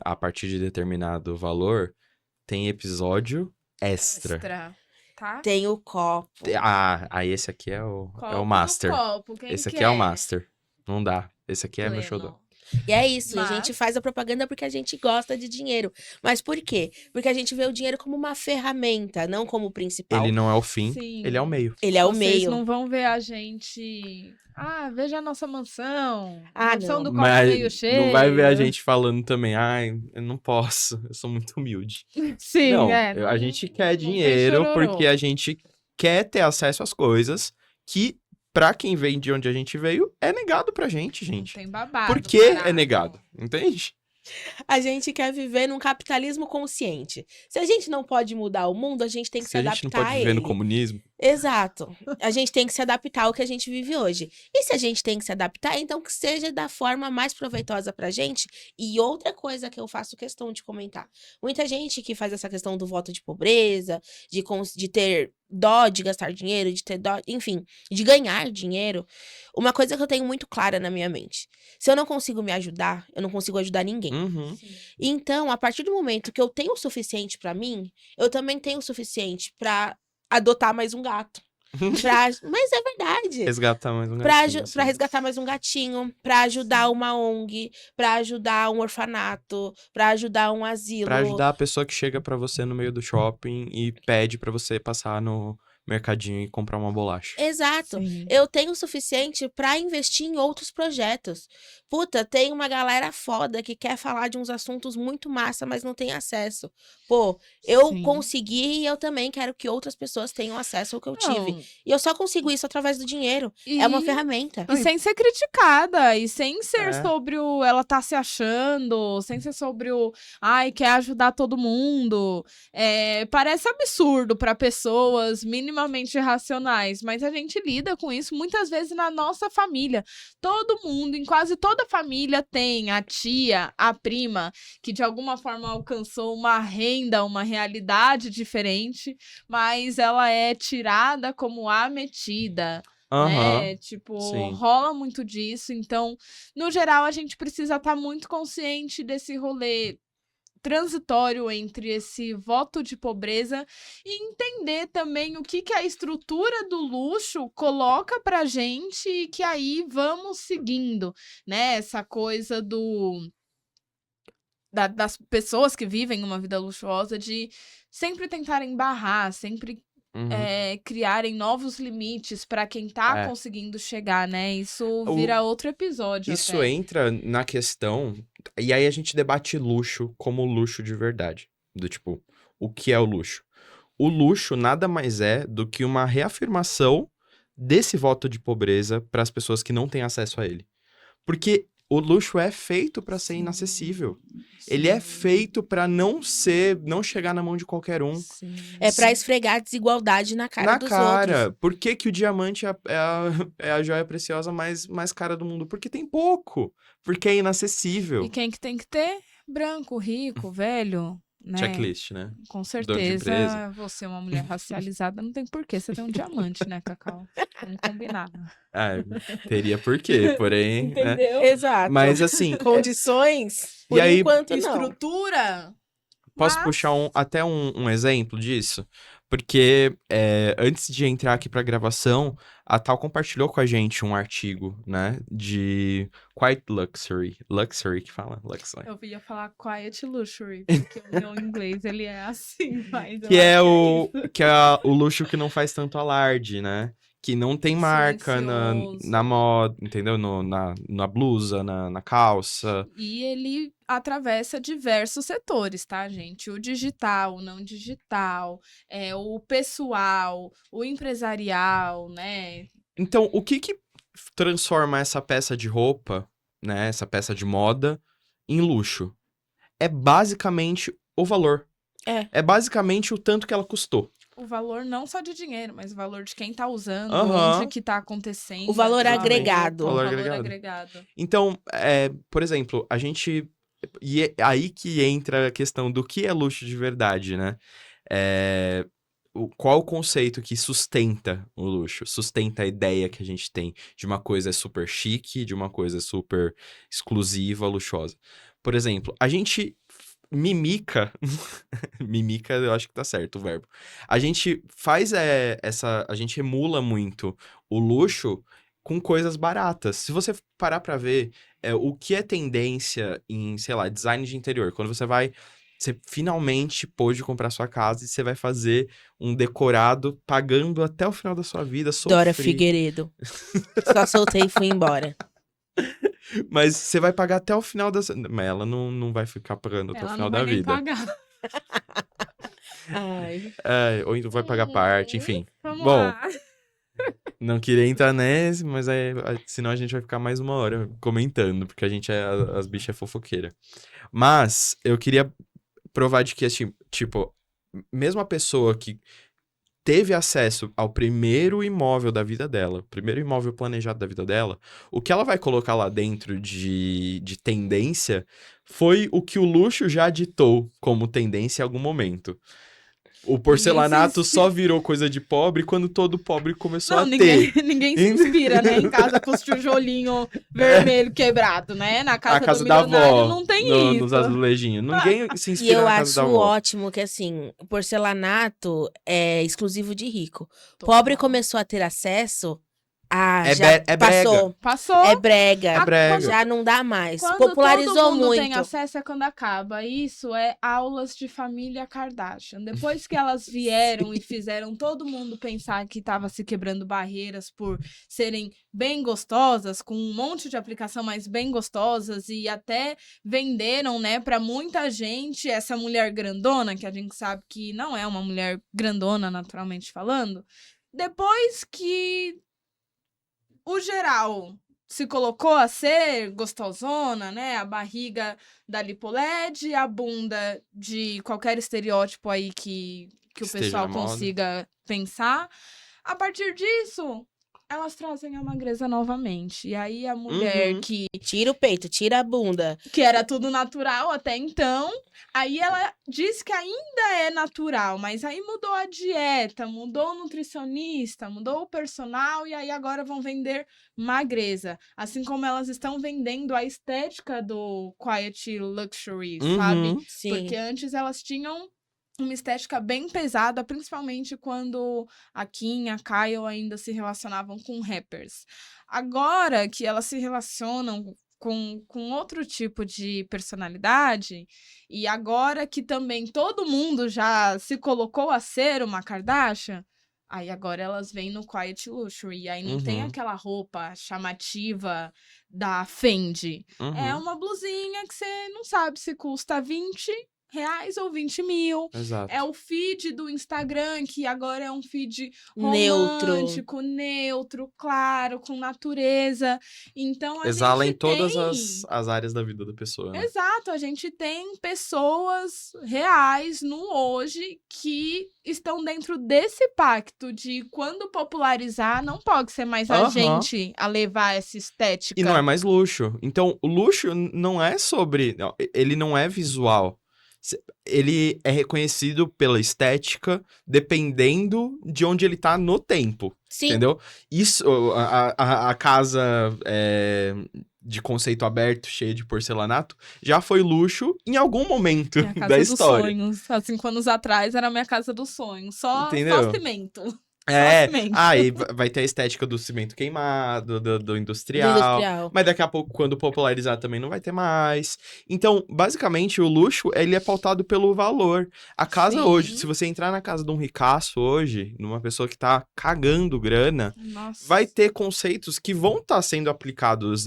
[SPEAKER 3] a partir de determinado valor, tem episódio extra.
[SPEAKER 2] Tá?
[SPEAKER 1] Tem o copo.
[SPEAKER 3] Aí esse aqui é o
[SPEAKER 2] Copo do
[SPEAKER 3] Master.
[SPEAKER 2] copo, quem
[SPEAKER 3] Esse aqui
[SPEAKER 2] quer?
[SPEAKER 3] é o Master. Não dá. Esse aqui é meu
[SPEAKER 2] Pleno.
[SPEAKER 3] xodó.
[SPEAKER 1] E é isso, a
[SPEAKER 2] Mas-
[SPEAKER 1] gente faz a propaganda porque a gente gosta de dinheiro. Mas por quê? Porque a gente vê o dinheiro como uma ferramenta, não como o principal.
[SPEAKER 3] Ele não é o fim,
[SPEAKER 2] Sim.
[SPEAKER 3] ele é o meio.
[SPEAKER 1] Ele é o
[SPEAKER 2] Vocês
[SPEAKER 1] meio.
[SPEAKER 2] não vão ver a gente... veja a nossa mansão.
[SPEAKER 1] Ah,
[SPEAKER 2] mansão
[SPEAKER 1] não.
[SPEAKER 2] do copo meio cheio.
[SPEAKER 3] não vai ver a gente falando também, eu não posso, eu sou muito humilde.
[SPEAKER 2] Sim,
[SPEAKER 3] não,
[SPEAKER 2] não-
[SPEAKER 3] a gente quer
[SPEAKER 2] tem
[SPEAKER 3] dinheiro
[SPEAKER 2] chororô.
[SPEAKER 3] porque a gente quer ter acesso às coisas que, pra quem vem de onde a gente veio, é negado pra gente,
[SPEAKER 2] Não
[SPEAKER 3] gente.
[SPEAKER 2] tem babado.
[SPEAKER 3] Por que é
[SPEAKER 2] barato.
[SPEAKER 3] negado? Entende?
[SPEAKER 1] A gente quer viver num capitalismo consciente. Se a gente não pode mudar o mundo, a gente tem que
[SPEAKER 3] Se
[SPEAKER 1] se
[SPEAKER 3] a
[SPEAKER 1] adaptar
[SPEAKER 3] gente não pode
[SPEAKER 1] a
[SPEAKER 3] viver
[SPEAKER 1] ele.
[SPEAKER 3] no comunismo,
[SPEAKER 1] Exato. A gente tem que se adaptar ao que a gente vive hoje. E se a gente tem que se adaptar, então que seja da forma mais proveitosa pra gente. E outra coisa que eu faço questão de comentar. Muita gente que faz essa questão do voto de pobreza, de ter dó de gastar dinheiro, de ter dó, enfim, de ganhar dinheiro. Uma coisa que eu tenho muito clara na minha mente. Se eu não consigo me ajudar, eu não consigo ajudar ninguém.
[SPEAKER 3] Uhum.
[SPEAKER 1] Então, a partir do momento que eu tenho o suficiente pra mim, eu também tenho o suficiente pra adotar mais um gato. Mas é verdade.
[SPEAKER 3] Resgatar mais um
[SPEAKER 1] Pra
[SPEAKER 3] gatinho,
[SPEAKER 1] pra
[SPEAKER 3] assim.
[SPEAKER 1] resgatar mais um gatinho, pra ajudar uma ONG, pra ajudar um orfanato, pra ajudar um
[SPEAKER 3] Pra
[SPEAKER 1] asilo.
[SPEAKER 3] ajudar a pessoa que chega pra você no meio do shopping e pede pra você passar no mercadinho e comprar uma bolacha.
[SPEAKER 1] Exato.
[SPEAKER 2] Sim.
[SPEAKER 1] Eu tenho o suficiente pra investir em outros projetos. Puta, tem uma galera foda que quer falar de uns assuntos muito massa, mas não tem acesso. Pô, eu
[SPEAKER 2] Sim.
[SPEAKER 1] consegui e eu também quero que outras pessoas tenham acesso ao que eu tive.
[SPEAKER 2] Não,
[SPEAKER 1] E eu só consigo isso através do dinheiro. É uma
[SPEAKER 2] e,
[SPEAKER 1] ferramenta.
[SPEAKER 2] e sem ser criticada, e sem ser
[SPEAKER 3] É.
[SPEAKER 2] sobre o ela tá se achando, sem ser sobre o ai, quer ajudar todo mundo. Parece absurdo para pessoas minimamente racionais, mas a gente lida com isso muitas vezes na nossa família. Todo mundo, em quase toda família, tem a tia, a prima, que de alguma forma alcançou uma renda, uma realidade diferente, mas ela é tirada como a metida.
[SPEAKER 3] Aham.
[SPEAKER 2] Né? Tipo,
[SPEAKER 3] Sim.
[SPEAKER 2] rola muito disso. Então, no geral, a gente precisa estar muito consciente desse rolê transitório entre esse voto de pobreza e entender também o que a estrutura do luxo coloca pra gente e que aí vamos seguindo, né? Essa coisa das pessoas que vivem uma vida luxuosa de sempre tentarem barrar, sempre
[SPEAKER 3] Uhum.
[SPEAKER 2] criarem novos limites para quem tá
[SPEAKER 3] É.
[SPEAKER 2] conseguindo chegar, né? Isso
[SPEAKER 3] O-
[SPEAKER 2] vira outro episódio
[SPEAKER 3] Isso
[SPEAKER 2] até.
[SPEAKER 3] entra na questão. E aí a gente debate luxo como luxo de verdade. Do tipo, o que é o luxo? O luxo nada mais é do que uma reafirmação desse voto de pobreza para as pessoas que não têm acesso a ele. Porque o luxo é feito para ser
[SPEAKER 2] Sim.
[SPEAKER 3] inacessível. Ele é feito para não chegar na mão de qualquer um.
[SPEAKER 2] Sim.
[SPEAKER 1] É pra esfregar a desigualdade na cara
[SPEAKER 3] Na
[SPEAKER 1] dos
[SPEAKER 3] cara.
[SPEAKER 1] outros.
[SPEAKER 3] Por que que o diamante é a joia preciosa mais cara do mundo? Porque tem pouco. Porque é inacessível.
[SPEAKER 2] E quem que tem que ter? Branco, rico, velho, né?
[SPEAKER 3] Checklist, né?
[SPEAKER 2] Com
[SPEAKER 3] Dono de empresa.
[SPEAKER 2] certeza, você é uma mulher racializada, não tem porquê você ter um diamante, né, Cacau? Vamos combinar.
[SPEAKER 3] Teria porquê, porém, né?
[SPEAKER 1] Exato.
[SPEAKER 3] Mas assim,
[SPEAKER 1] Condições, por
[SPEAKER 3] E aí,
[SPEAKER 1] enquanto não.
[SPEAKER 2] Estrutura?
[SPEAKER 3] posso
[SPEAKER 2] Mas-
[SPEAKER 3] puxar até um exemplo disso? Porque antes de entrar aqui pra gravação, a Tal compartilhou com a gente um artigo, né? De Quiet Luxury. Luxury que fala? Luxury.
[SPEAKER 2] Eu ia falar quiet luxury, porque o meu inglês, ele é assim, mas
[SPEAKER 3] Que
[SPEAKER 2] eu
[SPEAKER 3] é
[SPEAKER 2] acho que isso.
[SPEAKER 3] que é o luxo que não faz tanto alarde, né? Que não tem marca na
[SPEAKER 2] Silencioso.
[SPEAKER 3] moda, entendeu? Na blusa, na calça.
[SPEAKER 2] E ele atravessa diversos setores, tá, gente? O digital, o não digital, o pessoal, o empresarial, né?
[SPEAKER 3] Então, o que transforma essa peça de roupa, né? Essa peça de moda em luxo? É basicamente o valor. É basicamente o tanto que ela custou.
[SPEAKER 2] O valor não só de dinheiro, mas o valor de quem tá usando,
[SPEAKER 3] Aham.
[SPEAKER 2] onde que tá acontecendo.
[SPEAKER 1] O valor
[SPEAKER 2] aquela
[SPEAKER 1] agregado.
[SPEAKER 2] roupa, o
[SPEAKER 3] Valor
[SPEAKER 2] valor
[SPEAKER 3] agregado.
[SPEAKER 2] agregado.
[SPEAKER 3] Então, por exemplo, a gente... E é aí que entra a questão do que é luxo de verdade, né? Qual o conceito que sustenta o luxo? Sustenta a ideia que a gente tem de uma coisa super chique, de uma coisa super exclusiva, luxuosa. Por exemplo, a gente mimica... Mimica, eu acho que tá certo o verbo. A gente faz a gente emula muito o luxo com coisas baratas. Se você parar pra ver o que é tendência em, sei lá, design de interior, quando você finalmente pôde comprar sua casa e você vai fazer um decorado pagando até o final da sua vida,
[SPEAKER 1] Dora
[SPEAKER 3] sofrer.
[SPEAKER 1] Figueiredo. Só soltei e fui embora.
[SPEAKER 3] Mas você vai pagar até o final da sua... Mas ela não vai ficar pagando até o
[SPEAKER 2] Ela
[SPEAKER 3] final
[SPEAKER 2] não vai
[SPEAKER 3] da
[SPEAKER 2] nem
[SPEAKER 3] vida.
[SPEAKER 2] pagar.
[SPEAKER 1] Ai.
[SPEAKER 3] Ou então vai pagar parte, enfim.
[SPEAKER 2] Vamos
[SPEAKER 3] Bom,
[SPEAKER 2] lá.
[SPEAKER 3] não queria entrar nesse, mas senão a gente vai ficar mais uma hora comentando, porque a gente as bichas é fofoqueira. Mas eu queria provar de que, assim, tipo, mesmo a pessoa que teve acesso ao primeiro imóvel da vida dela, o primeiro imóvel planejado da vida dela, o que ela vai colocar lá dentro de tendência foi o que o luxo já ditou como tendência em algum momento. O porcelanato só virou coisa de pobre quando todo pobre começou a ter.
[SPEAKER 2] Ninguém se inspira, né? Em casa com os tijolinhos vermelho quebrado, né? Na
[SPEAKER 3] A
[SPEAKER 2] casa
[SPEAKER 3] casa
[SPEAKER 2] do
[SPEAKER 3] da
[SPEAKER 2] milionário
[SPEAKER 3] avó,
[SPEAKER 2] não tem isso.
[SPEAKER 3] nos azulejinhos. Ninguém se
[SPEAKER 1] E
[SPEAKER 3] inspira
[SPEAKER 1] eu
[SPEAKER 3] na casa
[SPEAKER 1] acho
[SPEAKER 3] da avó.
[SPEAKER 1] ótimo que, assim, o porcelanato é exclusivo de rico.
[SPEAKER 2] Total.
[SPEAKER 1] Pobre começou a ter acesso,
[SPEAKER 3] É
[SPEAKER 1] já
[SPEAKER 3] brega.
[SPEAKER 1] passou.
[SPEAKER 2] Passou.
[SPEAKER 1] É brega.
[SPEAKER 3] É brega.
[SPEAKER 1] Já não dá mais.
[SPEAKER 2] Quando
[SPEAKER 1] Popularizou
[SPEAKER 2] todo mundo
[SPEAKER 1] muito.
[SPEAKER 2] tem acesso é quando acaba. Isso é aulas de família Kardashian. Depois que elas vieram e fizeram todo mundo pensar que estava se quebrando barreiras por serem bem gostosas, com um monte de aplicação, mas bem gostosas, e até venderam, né, para muita gente essa mulher grandona, que a gente sabe que não é uma mulher grandona, naturalmente falando. Depois que o geral se colocou a ser gostosona, né? A barriga da LipoLed, a bunda de qualquer estereótipo aí que o
[SPEAKER 3] Esteja
[SPEAKER 2] pessoal
[SPEAKER 3] na moda.
[SPEAKER 2] consiga pensar. A partir disso, elas trazem a magreza novamente. E aí a mulher
[SPEAKER 3] Uhum.
[SPEAKER 1] Tira o peito, tira a bunda.
[SPEAKER 2] que era tudo natural até então, aí ela diz que ainda é natural, mas aí mudou a dieta, mudou o nutricionista, mudou o personal, e aí agora vão vender magreza. Assim como elas estão vendendo a estética do Quiet Luxury, sabe?
[SPEAKER 3] Uhum.
[SPEAKER 1] Sim.
[SPEAKER 2] Porque antes elas tinham uma estética bem pesada, principalmente quando a Kim e a Kyle ainda se relacionavam com rappers. Agora que elas se relacionam com outro tipo de personalidade, e agora que também todo mundo já se colocou a ser uma Kardashian, aí agora elas vêm no Quiet Luxury, e aí não tem
[SPEAKER 3] Uhum.
[SPEAKER 2] aquela roupa chamativa da Fendi. É
[SPEAKER 3] Uhum.
[SPEAKER 2] uma blusinha que você não sabe se custa 20 reais ou 20 mil.
[SPEAKER 3] Exato.
[SPEAKER 2] É o feed do Instagram, que agora é um feed
[SPEAKER 1] Neutro.
[SPEAKER 2] romântico, neutro, claro, com natureza. Então a
[SPEAKER 3] Exala em
[SPEAKER 2] gente
[SPEAKER 3] todas
[SPEAKER 2] tem...
[SPEAKER 3] as áreas da vida da pessoa, né?
[SPEAKER 2] Exato, a gente tem pessoas reais no hoje que estão dentro desse pacto de quando popularizar, não pode ser mais a
[SPEAKER 3] Aham.
[SPEAKER 2] gente a levar essa estética.
[SPEAKER 3] E não é mais luxo. Então, o luxo não é sobre... não, ele não é visual. Ele é reconhecido pela estética, dependendo de onde ele tá no tempo.
[SPEAKER 1] Sim.
[SPEAKER 3] Entendeu? Isso, a casa de conceito aberto, cheia de porcelanato, já foi luxo em algum momento
[SPEAKER 2] Minha casa
[SPEAKER 3] da
[SPEAKER 2] dos
[SPEAKER 3] história.
[SPEAKER 2] sonhos. Há 5 anos atrás era a minha casa dos sonhos. Só
[SPEAKER 3] Entendeu?
[SPEAKER 2] cimento.
[SPEAKER 3] É,
[SPEAKER 2] cimento.
[SPEAKER 3] aí vai ter a estética do cimento queimado, do
[SPEAKER 1] Do
[SPEAKER 3] industrial.
[SPEAKER 1] industrial.
[SPEAKER 3] Mas daqui a pouco, quando popularizar, também não vai ter mais. Então, basicamente, o luxo, ele é pautado pelo valor. A casa
[SPEAKER 2] Sim.
[SPEAKER 3] hoje, se você entrar na casa de um ricaço hoje, numa pessoa que tá cagando grana,
[SPEAKER 2] Nossa.
[SPEAKER 3] vai ter conceitos que vão estar sendo aplicados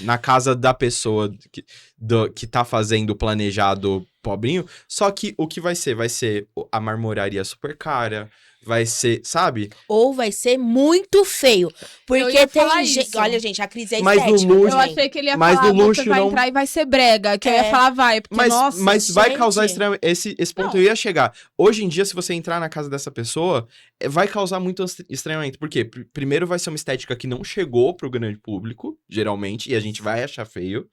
[SPEAKER 3] na casa da pessoa que tá fazendo o planejado pobrinho. Só que o que vai ser? Vai ser a marmoraria super cara, vai ser, sabe?
[SPEAKER 1] Ou vai ser muito feio.
[SPEAKER 2] Eu
[SPEAKER 1] Porque
[SPEAKER 2] ia falar
[SPEAKER 1] tem gente.
[SPEAKER 2] isso.
[SPEAKER 1] Olha, gente, a crise é
[SPEAKER 3] Mas no
[SPEAKER 1] estética.
[SPEAKER 3] luxo-
[SPEAKER 2] Eu
[SPEAKER 1] também.
[SPEAKER 2] achei que ele ia
[SPEAKER 3] Mas
[SPEAKER 2] falar,
[SPEAKER 3] no luxo
[SPEAKER 2] você vai
[SPEAKER 3] não-
[SPEAKER 2] entrar e vai ser brega. Que eu ia
[SPEAKER 1] É.
[SPEAKER 2] falar, vai. Porque, nossa,
[SPEAKER 3] Mas vai
[SPEAKER 1] gente.
[SPEAKER 3] causar estranho. Esse ponto
[SPEAKER 2] Não.
[SPEAKER 3] eu ia chegar. Hoje em dia, se você entrar na casa dessa pessoa, vai causar muito estranhamento. Por quê? Primeiro, vai ser uma estética que não chegou pro grande público, geralmente, e a gente vai achar feio.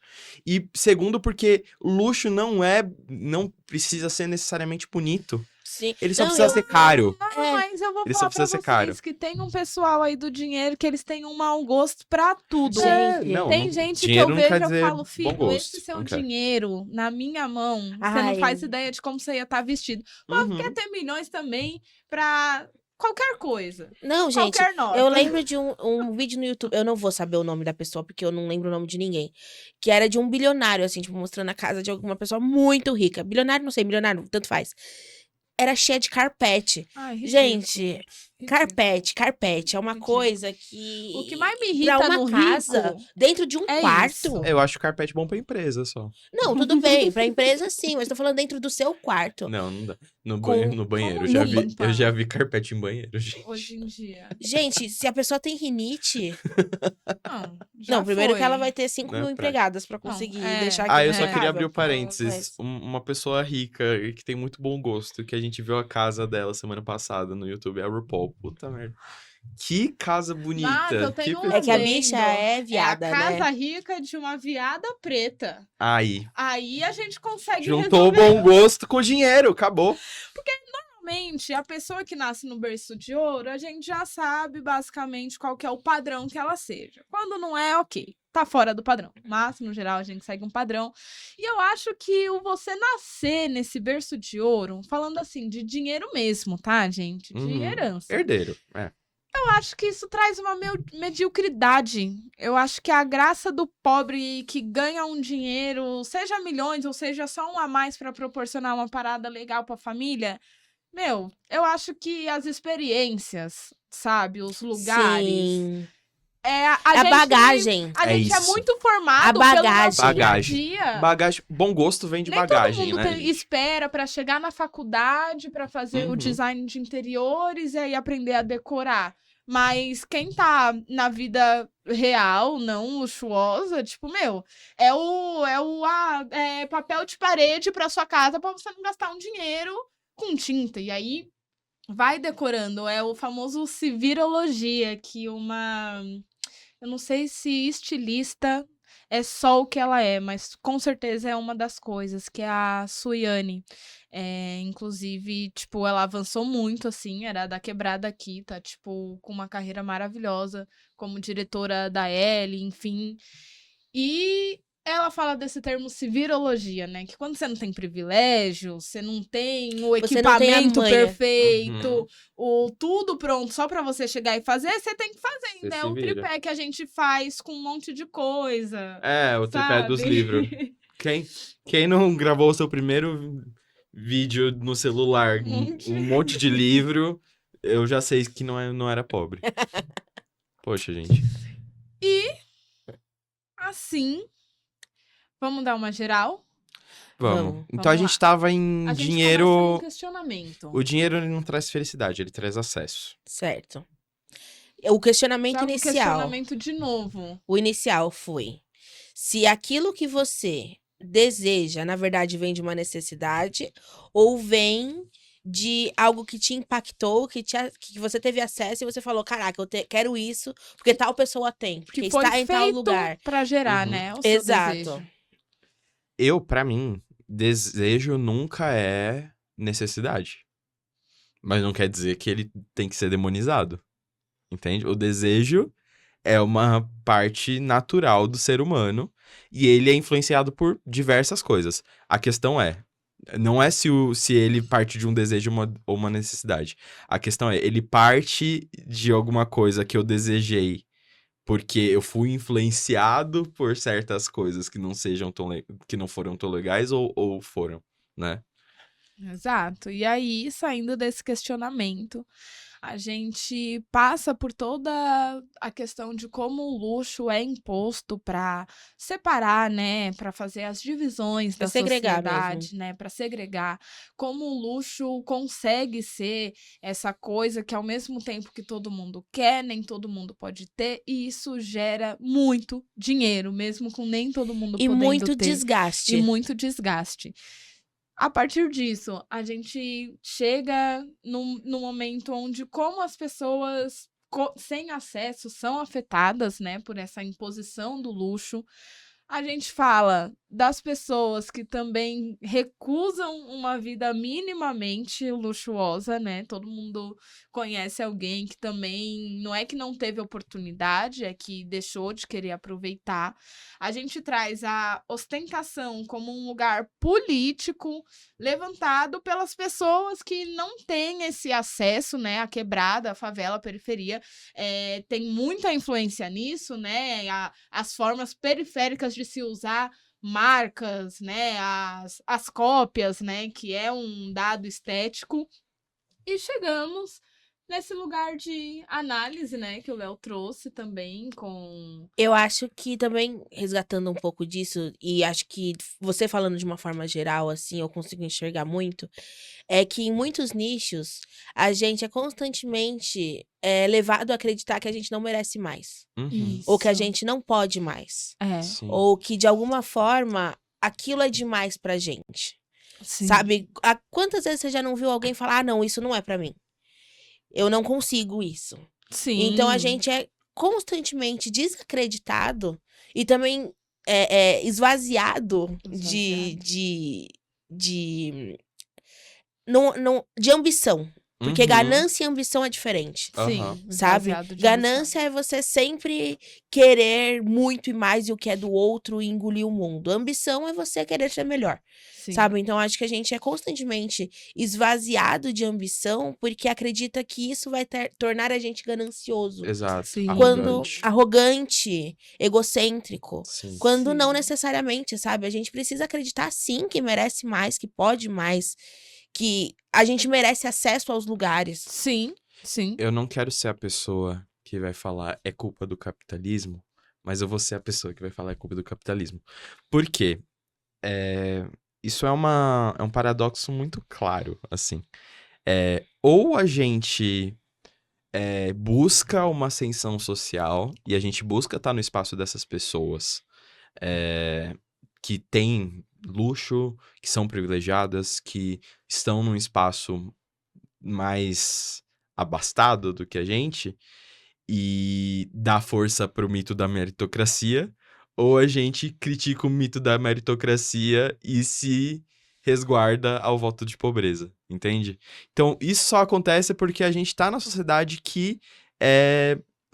[SPEAKER 3] E segundo, porque luxo não precisa ser necessariamente bonito.
[SPEAKER 1] Sim.
[SPEAKER 3] Ele só
[SPEAKER 1] Não,
[SPEAKER 3] precisa
[SPEAKER 1] eu-
[SPEAKER 3] ser caro.
[SPEAKER 2] Não,
[SPEAKER 1] É.
[SPEAKER 2] mas eu vou
[SPEAKER 3] Ele só
[SPEAKER 2] falar pra
[SPEAKER 3] precisa ser
[SPEAKER 2] vocês
[SPEAKER 3] caro.
[SPEAKER 2] que tem um pessoal aí do dinheiro que eles têm um mau gosto pra tudo.
[SPEAKER 1] Gente,
[SPEAKER 2] Tem gente que
[SPEAKER 3] dinheiro
[SPEAKER 2] eu
[SPEAKER 3] não quer
[SPEAKER 2] vejo e eu
[SPEAKER 3] dizer
[SPEAKER 2] falo,
[SPEAKER 3] bom
[SPEAKER 2] filho,
[SPEAKER 3] gosto,
[SPEAKER 2] esse seu
[SPEAKER 3] não quer.
[SPEAKER 2] dinheiro na minha mão, você
[SPEAKER 1] Ai.
[SPEAKER 2] não faz ideia de como você ia estar vestido. Mas
[SPEAKER 3] Uhum.
[SPEAKER 2] quer ter milhões também pra qualquer coisa.
[SPEAKER 1] Não, gente.
[SPEAKER 2] Qualquer nota.
[SPEAKER 1] Eu lembro de um vídeo no YouTube, eu não vou saber o nome da pessoa, porque eu não lembro o nome de ninguém. Que era de um bilionário, assim, tipo, mostrando a casa de alguma pessoa muito rica. Bilionário, não sei, milionário, tanto faz. Era cheia de carpete.
[SPEAKER 2] Ai, ridículo.
[SPEAKER 1] Gente, Carpete é uma
[SPEAKER 2] Ridículo.
[SPEAKER 1] coisa que...
[SPEAKER 2] O que mais me
[SPEAKER 1] Pra
[SPEAKER 2] irrita
[SPEAKER 1] uma
[SPEAKER 2] no
[SPEAKER 1] casa,
[SPEAKER 2] rico
[SPEAKER 1] dentro de um
[SPEAKER 2] é
[SPEAKER 1] quarto...
[SPEAKER 2] isso.
[SPEAKER 3] Eu acho carpete bom pra empresa só.
[SPEAKER 1] Não, tudo bem, pra empresa sim, mas tô falando dentro do seu quarto.
[SPEAKER 3] Não dá. No
[SPEAKER 1] Com-
[SPEAKER 3] no banheiro.
[SPEAKER 2] como limpa?
[SPEAKER 3] Eu já vi carpete em banheiro, gente.
[SPEAKER 2] Hoje em dia.
[SPEAKER 1] Gente, se a pessoa tem rinite...
[SPEAKER 2] Não, já
[SPEAKER 1] Não, primeiro que ela
[SPEAKER 2] foi.
[SPEAKER 1] vai ter 5
[SPEAKER 3] Não é
[SPEAKER 1] mil
[SPEAKER 3] prático.
[SPEAKER 1] empregadas pra
[SPEAKER 2] Não,
[SPEAKER 1] conseguir
[SPEAKER 2] é.
[SPEAKER 1] deixar
[SPEAKER 3] Ah,
[SPEAKER 1] aquilo
[SPEAKER 3] eu só queria abrir
[SPEAKER 1] impecável.
[SPEAKER 3] o parênteses.
[SPEAKER 1] Mas-
[SPEAKER 3] Uma pessoa rica e que tem muito bom gosto, que a gente viu a casa dela semana passada no YouTube, é a RuPaul. Puta merda. Que casa bonita.
[SPEAKER 2] Nossa, eu
[SPEAKER 3] que
[SPEAKER 2] tenho um
[SPEAKER 3] pessoa-
[SPEAKER 1] É que a
[SPEAKER 2] adendo.
[SPEAKER 1] bicha é viada,
[SPEAKER 2] é a casa
[SPEAKER 1] né?
[SPEAKER 2] rica de uma viada preta.
[SPEAKER 3] Aí.
[SPEAKER 2] Aí a gente consegue
[SPEAKER 3] Juntou o
[SPEAKER 2] resolver.
[SPEAKER 3] bom gosto com o dinheiro, acabou.
[SPEAKER 2] Normalmente, a pessoa que nasce no berço de ouro, a gente já sabe basicamente qual que é o padrão que ela seja. Quando não é, ok. Tá fora do padrão. Mas, no geral, a gente segue um padrão. E eu acho que o você nascer nesse berço de ouro, falando assim, de dinheiro mesmo, tá, gente? De
[SPEAKER 3] Uhum.
[SPEAKER 2] herança.
[SPEAKER 3] Herdeiro. É.
[SPEAKER 2] Eu acho que isso traz uma mediocridade. Eu acho que a graça do pobre que ganha um dinheiro, seja milhões ou seja só um a mais pra proporcionar uma parada legal pra família, meu, eu acho que as experiências, sabe, os lugares,
[SPEAKER 1] Sim.
[SPEAKER 2] a
[SPEAKER 1] A
[SPEAKER 2] gente,
[SPEAKER 1] bagagem.
[SPEAKER 2] a
[SPEAKER 3] É
[SPEAKER 2] gente é
[SPEAKER 3] isso.
[SPEAKER 2] muito formado
[SPEAKER 1] A
[SPEAKER 2] pelo nosso
[SPEAKER 1] bagagem.
[SPEAKER 3] Bagagem.
[SPEAKER 2] dia a dia.
[SPEAKER 3] Bagagem. Bom gosto vem de
[SPEAKER 2] Nem
[SPEAKER 3] bagagem,
[SPEAKER 2] todo mundo
[SPEAKER 3] né? gente?
[SPEAKER 2] espera pra chegar na faculdade pra fazer o
[SPEAKER 3] Uhum.
[SPEAKER 2] design de interiores e aí aprender a decorar. Mas quem tá na vida real, não luxuosa, tipo, meu, é papel de parede pra sua casa pra você não gastar um dinheiro com tinta. E aí vai decorando. É o famoso civirologia, que eu não sei se estilista é só o que ela é, mas com certeza é uma das coisas, que é a Suiane. Inclusive, tipo, ela avançou muito, assim, era da quebrada aqui, tá, tipo, com uma carreira maravilhosa como diretora da Elle, enfim. E ela fala desse termo civirologia, né? Que quando você não tem privilégio, você não tem o
[SPEAKER 1] Você não tem a
[SPEAKER 2] equipamento
[SPEAKER 1] manha.
[SPEAKER 2] perfeito, o tudo pronto só pra você chegar e fazer, você tem que fazer,
[SPEAKER 3] Você
[SPEAKER 2] né?
[SPEAKER 3] se
[SPEAKER 2] O
[SPEAKER 3] vira.
[SPEAKER 2] tripé que a gente faz com um monte de coisa.
[SPEAKER 3] É, o tripé dos
[SPEAKER 2] sabe?
[SPEAKER 3] livros. Quem não gravou o seu primeiro vídeo no celular, um monte de livro, eu já sei que não era pobre. Poxa, gente.
[SPEAKER 2] Assim, vamos dar uma geral?
[SPEAKER 3] Vamos. Então
[SPEAKER 2] vamos
[SPEAKER 3] a gente
[SPEAKER 2] lá.
[SPEAKER 3] tava em
[SPEAKER 2] A gente
[SPEAKER 3] dinheiro.
[SPEAKER 2] começa num questionamento.
[SPEAKER 3] O dinheiro ele não traz felicidade, ele traz acesso.
[SPEAKER 1] Certo. O questionamento
[SPEAKER 2] Joga um
[SPEAKER 1] inicial.
[SPEAKER 2] questionamento de novo.
[SPEAKER 1] O inicial foi: se aquilo que você deseja, na verdade, vem de uma necessidade ou vem de algo que te impactou, que você teve acesso e você falou, caraca, quero isso, porque tal pessoa tem, porque
[SPEAKER 2] Que foi
[SPEAKER 1] está em tal
[SPEAKER 2] feito
[SPEAKER 1] lugar.
[SPEAKER 2] pra gerar,
[SPEAKER 3] Uhum.
[SPEAKER 2] né? O seu
[SPEAKER 1] Exato.
[SPEAKER 2] desejo.
[SPEAKER 3] Pra mim, desejo nunca é necessidade. Mas não quer dizer que ele tem que ser demonizado. Entende? O desejo é uma parte natural do ser humano e ele é influenciado por diversas coisas. A questão não é se ele parte de um desejo ou uma necessidade. A questão é, ele parte de alguma coisa que eu desejei porque eu fui influenciado por certas coisas que que não foram tão legais ou foram, né?
[SPEAKER 2] Exato. E aí, saindo desse questionamento, a gente passa por toda a questão de como o luxo é imposto para separar, né, para fazer as divisões
[SPEAKER 1] Pra
[SPEAKER 2] da
[SPEAKER 1] segregar
[SPEAKER 2] sociedade, né, para segregar. Como o luxo consegue ser essa coisa que ao mesmo tempo que todo mundo quer, nem todo mundo pode ter, e isso gera muito dinheiro, mesmo com nem todo mundo
[SPEAKER 1] E
[SPEAKER 2] podendo
[SPEAKER 1] muito
[SPEAKER 2] ter.
[SPEAKER 1] desgaste.
[SPEAKER 2] E muito desgaste. A partir disso, a gente chega num momento onde como as pessoas sem acesso são afetadas, né, por essa imposição do luxo. A gente fala das pessoas que também recusam uma vida minimamente luxuosa, né? Todo mundo conhece alguém que também não é que não teve oportunidade, é que deixou de querer aproveitar. A gente traz a ostentação como um lugar político levantado pelas pessoas que não têm esse acesso, né? A quebrada, a favela, a periferia. Tem muita influência nisso, né? As formas periféricas de se usar marcas, né? As cópias, né? Que é um dado estético. E chegamos nesse lugar de análise, né, que o Léo trouxe também
[SPEAKER 1] Eu acho que também, resgatando um pouco disso, e acho que você falando de uma forma geral, assim, eu consigo enxergar muito, é que em muitos nichos, a gente é constantemente levado a acreditar que a gente não merece mais.
[SPEAKER 3] Uhum,
[SPEAKER 1] Ou que a
[SPEAKER 2] Isso.
[SPEAKER 1] gente não pode mais.
[SPEAKER 3] sim.
[SPEAKER 1] Ou que, de alguma forma, aquilo é demais pra gente.
[SPEAKER 2] Sim.
[SPEAKER 1] Sabe? Quantas vezes você já não viu alguém falar, ah, não, isso não é pra mim. Eu não consigo isso.
[SPEAKER 2] Sim.
[SPEAKER 1] Então, a gente é constantemente desacreditado e também esvaziado de ambição. Porque
[SPEAKER 3] Uhum,
[SPEAKER 1] ganância e ambição é diferente.
[SPEAKER 3] aham.
[SPEAKER 2] Sim,
[SPEAKER 1] Sabe?
[SPEAKER 2] esvaziado de
[SPEAKER 1] Ganância é você sempre querer muito e mais e o que é do outro e engolir o mundo. Ambição é você querer ser melhor.
[SPEAKER 2] ambição. Sim.
[SPEAKER 1] Sabe? Então, acho que a gente é constantemente esvaziado de ambição porque acredita que isso vai tornar a gente ganancioso.
[SPEAKER 3] Exato.
[SPEAKER 2] Sim.
[SPEAKER 1] Quando
[SPEAKER 3] Arrogante.
[SPEAKER 1] arrogante, egocêntrico.
[SPEAKER 3] Sim.
[SPEAKER 1] Quando não
[SPEAKER 2] Sim.
[SPEAKER 1] necessariamente, sabe? A gente precisa acreditar sim que merece mais, que pode mais, que a gente merece acesso aos lugares.
[SPEAKER 2] Sim, sim.
[SPEAKER 3] Eu não quero ser a pessoa que vai falar é culpa do capitalismo, mas eu vou ser a pessoa que vai falar é culpa do capitalismo. Por quê? Isso é um paradoxo muito claro, assim. Ou a gente busca uma ascensão social e a gente busca estar no espaço dessas pessoas que têm luxo, que são privilegiadas, que estão num espaço mais abastado do que a gente e dá força pro mito da meritocracia, ou a gente critica o mito da meritocracia e se resguarda ao voto de pobreza, entende? Então, isso só acontece porque a gente tá na sociedade que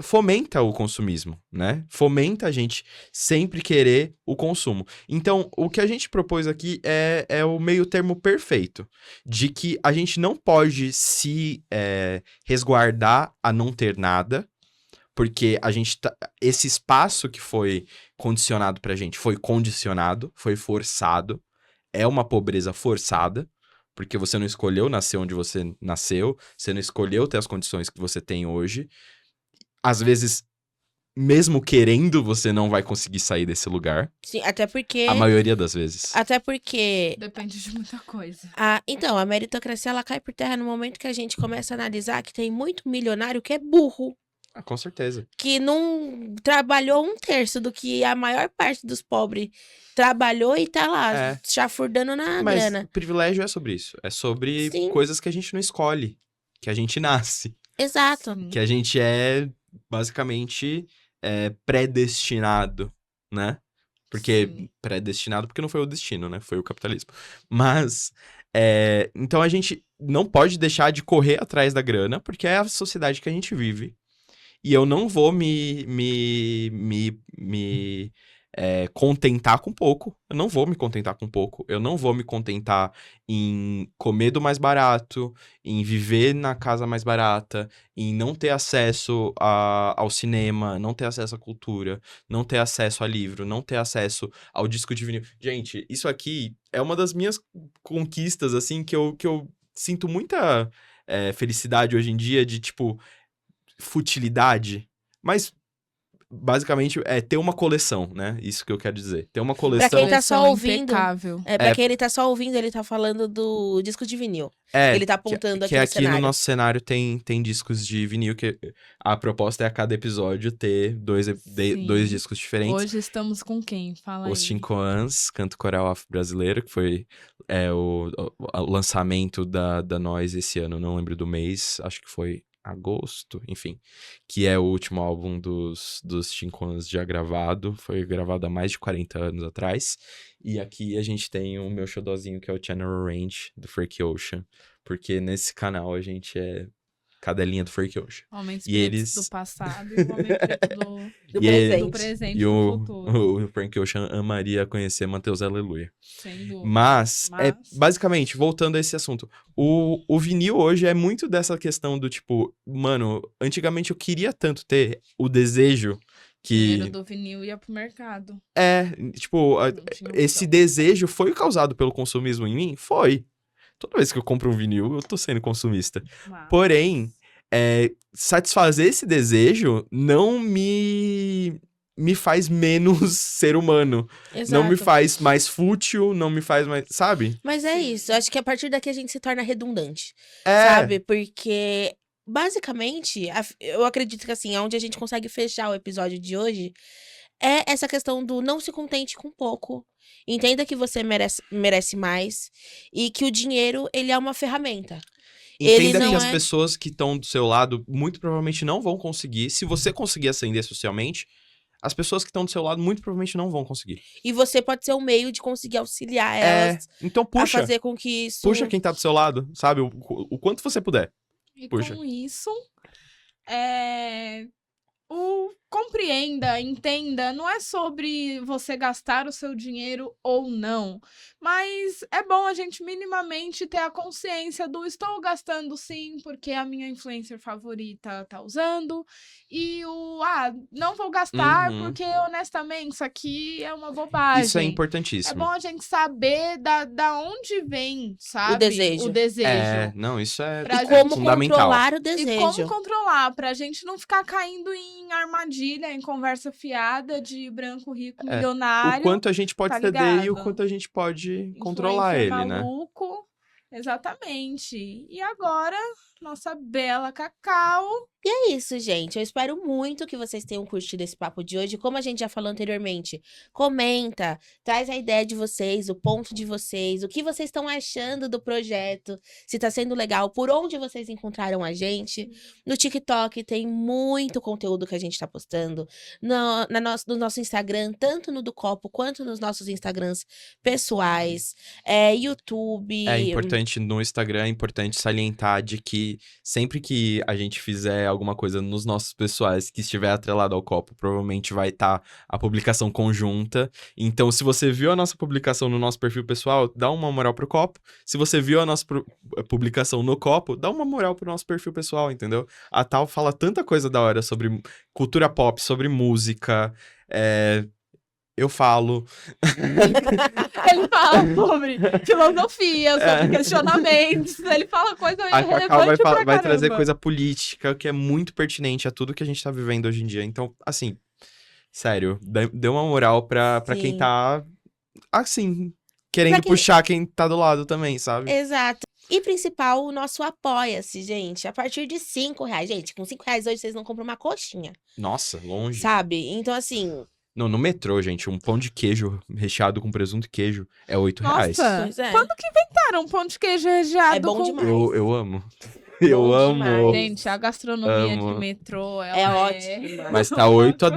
[SPEAKER 3] fomenta o consumismo, né? Fomenta a gente sempre querer o consumo. Então, o que a gente propôs aqui é o meio termo perfeito, de que a gente não pode se resguardar a não ter nada, porque a gente esse espaço que foi condicionado pra gente foi condicionado, foi forçado, é uma pobreza forçada, porque você não escolheu nascer onde você nasceu, você não escolheu ter as condições que você tem hoje. Às vezes, mesmo querendo, você não vai conseguir sair desse lugar.
[SPEAKER 1] Sim, até porque.
[SPEAKER 3] A maioria das vezes.
[SPEAKER 1] Até porque.
[SPEAKER 2] Depende de muita coisa.
[SPEAKER 1] Então, a meritocracia ela cai por terra no momento que a gente começa a analisar que tem muito milionário que é burro.
[SPEAKER 3] Com certeza.
[SPEAKER 1] Que não trabalhou 1/3 do que a maior parte dos pobres trabalhou e tá lá, chafurdando na
[SPEAKER 3] Mas
[SPEAKER 1] grana.
[SPEAKER 3] privilégio é sobre isso. É sobre
[SPEAKER 1] Sim.
[SPEAKER 3] coisas que a gente não escolhe. Que a gente nasce.
[SPEAKER 1] Exato.
[SPEAKER 2] Sim.
[SPEAKER 3] Que a gente é, basicamente, predestinado, né? Porque
[SPEAKER 2] Sim.
[SPEAKER 3] predestinado porque não foi o destino, né? Foi o capitalismo. Mas, então a gente não pode deixar de correr atrás da grana, porque é a sociedade que a gente vive. E eu não vou me contentar com pouco. Eu não vou me contentar com pouco. Eu não vou me contentar em comer do mais barato, em viver na casa mais barata, em não ter acesso ao cinema, não ter acesso à cultura, não ter acesso a livro, não ter acesso ao disco de vinil. Gente, isso aqui é uma das minhas conquistas, assim, que eu sinto muita felicidade hoje em dia de, tipo, futilidade, mas basicamente é ter uma coleção, né? Isso que eu quero dizer. Ter uma coleção.
[SPEAKER 1] Pra quem tá só
[SPEAKER 2] Coleção
[SPEAKER 1] ouvindo.
[SPEAKER 2] impecável.
[SPEAKER 1] Pra quem ele tá só ouvindo, ele tá falando do disco de vinil. Ele tá apontando
[SPEAKER 3] que
[SPEAKER 1] aqui no
[SPEAKER 3] aqui
[SPEAKER 1] cenário.
[SPEAKER 3] no nosso cenário tem discos de vinil, que a proposta é a cada episódio ter dois discos diferentes.
[SPEAKER 2] Hoje estamos com quem? Fala aí.
[SPEAKER 3] Os Chincoans, Canto Coral Afro-Brasileiro, que foi o lançamento da Nós esse ano, não lembro do mês, acho que foi agosto, enfim, que é o último álbum dos Chincoans já gravado, foi gravado há mais de 40 anos atrás, e aqui a gente tem o meu xodózinho, que é o General Range, do Freak Ocean, porque nesse canal a gente é cadelinha do Freak Ocean.
[SPEAKER 2] Homens
[SPEAKER 3] E
[SPEAKER 2] pretos
[SPEAKER 3] eles...
[SPEAKER 2] do passado e o homem preto do presente
[SPEAKER 3] E
[SPEAKER 2] do
[SPEAKER 3] o
[SPEAKER 2] futuro.
[SPEAKER 3] Frank Ocean amaria conhecer Mateus Aleluia.
[SPEAKER 2] Sem dúvida.
[SPEAKER 3] Mas, basicamente, voltando a esse assunto, o vinil hoje é muito dessa questão do tipo, mano, antigamente eu queria tanto ter o desejo que...
[SPEAKER 2] O dinheiro do vinil ia pro mercado.
[SPEAKER 3] Tipo,
[SPEAKER 2] Não tinha
[SPEAKER 3] esse
[SPEAKER 2] opção.
[SPEAKER 3] desejo foi causado pelo consumismo em mim? Foi. Toda vez que eu compro um vinil, eu tô sendo consumista.
[SPEAKER 2] Mas-
[SPEAKER 3] Porém, satisfazer esse desejo não me faz menos ser humano. Não me
[SPEAKER 1] Exato.
[SPEAKER 3] faz mais fútil, não me faz mais, sabe?
[SPEAKER 1] Mas é isso, acho que a partir daqui a gente se torna redundante,
[SPEAKER 3] É,
[SPEAKER 1] sabe? Porque, basicamente, eu acredito que, assim, onde a gente consegue fechar o episódio de hoje é essa questão do não se contente com pouco. Entenda que você merece mais e que o dinheiro, ele é uma ferramenta. Ele
[SPEAKER 3] entenda que
[SPEAKER 1] não
[SPEAKER 3] as
[SPEAKER 1] é...
[SPEAKER 3] pessoas que estão do seu lado muito provavelmente não vão conseguir. Se você conseguir ascender socialmente, as pessoas que estão do seu lado muito provavelmente não vão conseguir.
[SPEAKER 1] E você pode ser um meio de conseguir auxiliar
[SPEAKER 3] É,
[SPEAKER 1] elas
[SPEAKER 3] então
[SPEAKER 1] a
[SPEAKER 3] puxa.
[SPEAKER 1] fazer com que isso...
[SPEAKER 3] Puxa quem tá do seu lado, sabe? O quanto você puder.
[SPEAKER 2] E
[SPEAKER 3] Puxa.
[SPEAKER 2] com isso, compreenda, entenda, não é sobre você gastar o seu dinheiro ou não, mas é bom a gente minimamente ter a consciência do estou gastando sim, porque a minha influencer favorita tá usando, e não vou gastar
[SPEAKER 3] Uhum.
[SPEAKER 2] porque honestamente isso aqui é uma
[SPEAKER 3] Isso é
[SPEAKER 2] bobagem. É
[SPEAKER 3] importantíssimo.
[SPEAKER 2] bom a gente saber da onde vem, sabe?
[SPEAKER 1] desejo.
[SPEAKER 2] O desejo.
[SPEAKER 3] Não, isso é
[SPEAKER 2] Pra
[SPEAKER 1] E como
[SPEAKER 3] fundamental.
[SPEAKER 1] controlar o
[SPEAKER 2] E
[SPEAKER 1] desejo.
[SPEAKER 2] como controlar, pra gente não ficar caindo em armadilha, em conversa fiada de branco rico
[SPEAKER 3] O
[SPEAKER 2] milionário.
[SPEAKER 3] quanto a gente pode
[SPEAKER 2] tá
[SPEAKER 3] ceder e o
[SPEAKER 2] ligado?
[SPEAKER 3] quanto a gente pode controlar
[SPEAKER 2] Influencer
[SPEAKER 3] ele, né?
[SPEAKER 2] maluco. Exatamente. E agora, nossa bela Cacau.
[SPEAKER 1] E é isso, gente. Eu espero muito que vocês tenham curtido esse papo de hoje. Como a gente já falou anteriormente, comenta, traz a ideia de vocês, o ponto de vocês, o que vocês estão achando do projeto, se tá sendo legal, por onde vocês encontraram a gente. No TikTok tem muito conteúdo que a gente tá postando. No nosso Instagram, tanto no do Copo quanto nos nossos Instagrams pessoais. YouTube.
[SPEAKER 3] É importante no Instagram, é importante salientar de que sempre que a gente fizer alguma coisa nos nossos pessoais que estiver atrelado ao copo, provavelmente vai estar a publicação conjunta. Então, se você viu a nossa publicação no nosso perfil pessoal, dá uma moral pro copo. Se você viu a nossa publicação no copo, dá uma moral pro nosso perfil pessoal, entendeu? A Tal fala tanta coisa da hora sobre cultura pop, sobre música, eu falo.
[SPEAKER 2] Ele fala sobre filosofia, sobre questionamentos. Ele fala coisa
[SPEAKER 3] A Cacau
[SPEAKER 2] relevante pra
[SPEAKER 3] vai trazer
[SPEAKER 2] caramba.
[SPEAKER 3] coisa política, que é muito pertinente a tudo que a gente tá vivendo hoje em dia. Então, assim, sério, dê uma moral pra quem
[SPEAKER 1] Sim.
[SPEAKER 3] tá, assim, querendo
[SPEAKER 1] Pra quem-
[SPEAKER 3] puxar quem tá do lado também, sabe?
[SPEAKER 1] Exato. E principal, o nosso apoia-se, gente. A partir de R$5. Gente, com R$5 hoje vocês não compram uma coxinha,
[SPEAKER 3] Nossa, longe.
[SPEAKER 1] sabe? Então, assim,
[SPEAKER 3] Não, no metrô, gente, um pão de queijo recheado com presunto e queijo é R$8.
[SPEAKER 2] Nossa,
[SPEAKER 1] pois é.
[SPEAKER 2] quando que inventaram um pão de queijo recheado
[SPEAKER 1] É bom
[SPEAKER 2] com...
[SPEAKER 1] demais.
[SPEAKER 3] Eu amo. Eu amo.
[SPEAKER 1] demais.
[SPEAKER 2] Gente, a gastronomia
[SPEAKER 3] Amo.
[SPEAKER 2] de metrô, ela
[SPEAKER 1] É ótima.
[SPEAKER 3] Mas tá R$8 a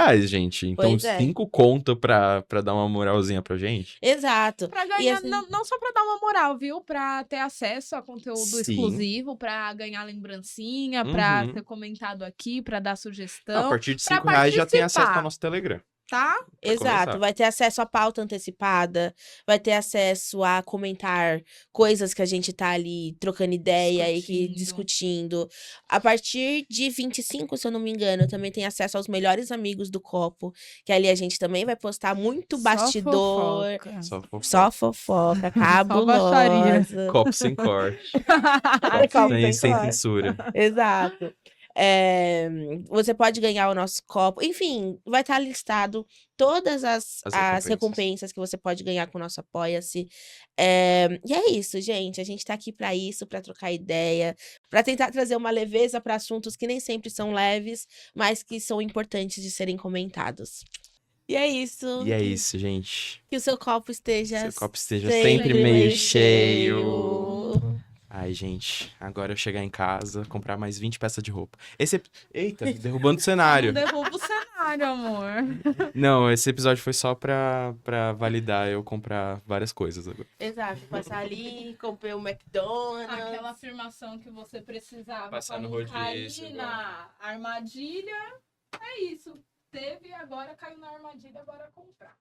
[SPEAKER 3] R$10, gente. Então,
[SPEAKER 1] Pois é.
[SPEAKER 3] 5 conto pra dar uma moralzinha pra gente.
[SPEAKER 1] Exato.
[SPEAKER 2] Pra
[SPEAKER 1] E
[SPEAKER 2] ganhar,
[SPEAKER 1] assim,
[SPEAKER 2] não só pra dar uma moral, viu? Pra ter acesso a conteúdo
[SPEAKER 3] Sim.
[SPEAKER 2] exclusivo, pra ganhar lembrancinha, pra
[SPEAKER 3] Uhum.
[SPEAKER 2] ser comentado aqui, pra dar
[SPEAKER 3] A
[SPEAKER 2] sugestão,
[SPEAKER 3] partir de
[SPEAKER 2] pra
[SPEAKER 3] R$5 já tem acesso
[SPEAKER 2] participar.
[SPEAKER 3] ao nosso Telegram.
[SPEAKER 2] tá?
[SPEAKER 3] Pra
[SPEAKER 1] exato,
[SPEAKER 3] começar.
[SPEAKER 1] vai ter acesso à pauta antecipada, vai ter acesso a comentar coisas que a gente tá ali trocando ideia e que discutindo. A partir de 25, se eu não me engano, também tem acesso aos melhores amigos do Copo, que ali a gente também vai postar muito bastidor.
[SPEAKER 2] Só fofoca.
[SPEAKER 1] Só fofoca,
[SPEAKER 2] baixaria.
[SPEAKER 1] cabulosa.
[SPEAKER 3] Copo sem corte.
[SPEAKER 1] Copo
[SPEAKER 3] Copo
[SPEAKER 1] sem
[SPEAKER 3] sem
[SPEAKER 1] corte.
[SPEAKER 3] censura.
[SPEAKER 1] Exato. Você pode ganhar o nosso copo. Enfim, vai estar listado todas as recompensas que você pode ganhar com o nosso Apoia-se. E é isso, gente. A gente tá aqui pra isso, pra trocar ideia, pra tentar trazer uma leveza pra assuntos que nem sempre são leves, mas que são importantes de serem comentados. E é isso.
[SPEAKER 3] E é isso, gente.
[SPEAKER 1] Que o seu copo esteja
[SPEAKER 3] Seu copo esteja sempre meio
[SPEAKER 1] meio
[SPEAKER 3] cheio. Ai, gente, agora eu chegar em casa, comprar mais 20 peças de roupa. Eita, derrubando o cenário.
[SPEAKER 2] Não derruba o cenário, amor.
[SPEAKER 3] Não, esse episódio foi só pra validar eu comprar várias coisas agora.
[SPEAKER 1] Exato, passar ali, comprei um McDonald's.
[SPEAKER 2] Aquela afirmação que você precisava
[SPEAKER 3] Passar
[SPEAKER 2] pra
[SPEAKER 3] no
[SPEAKER 2] não cair
[SPEAKER 3] rodízio,
[SPEAKER 2] na armadilha. É isso. Teve, agora caiu na armadilha, agora comprar.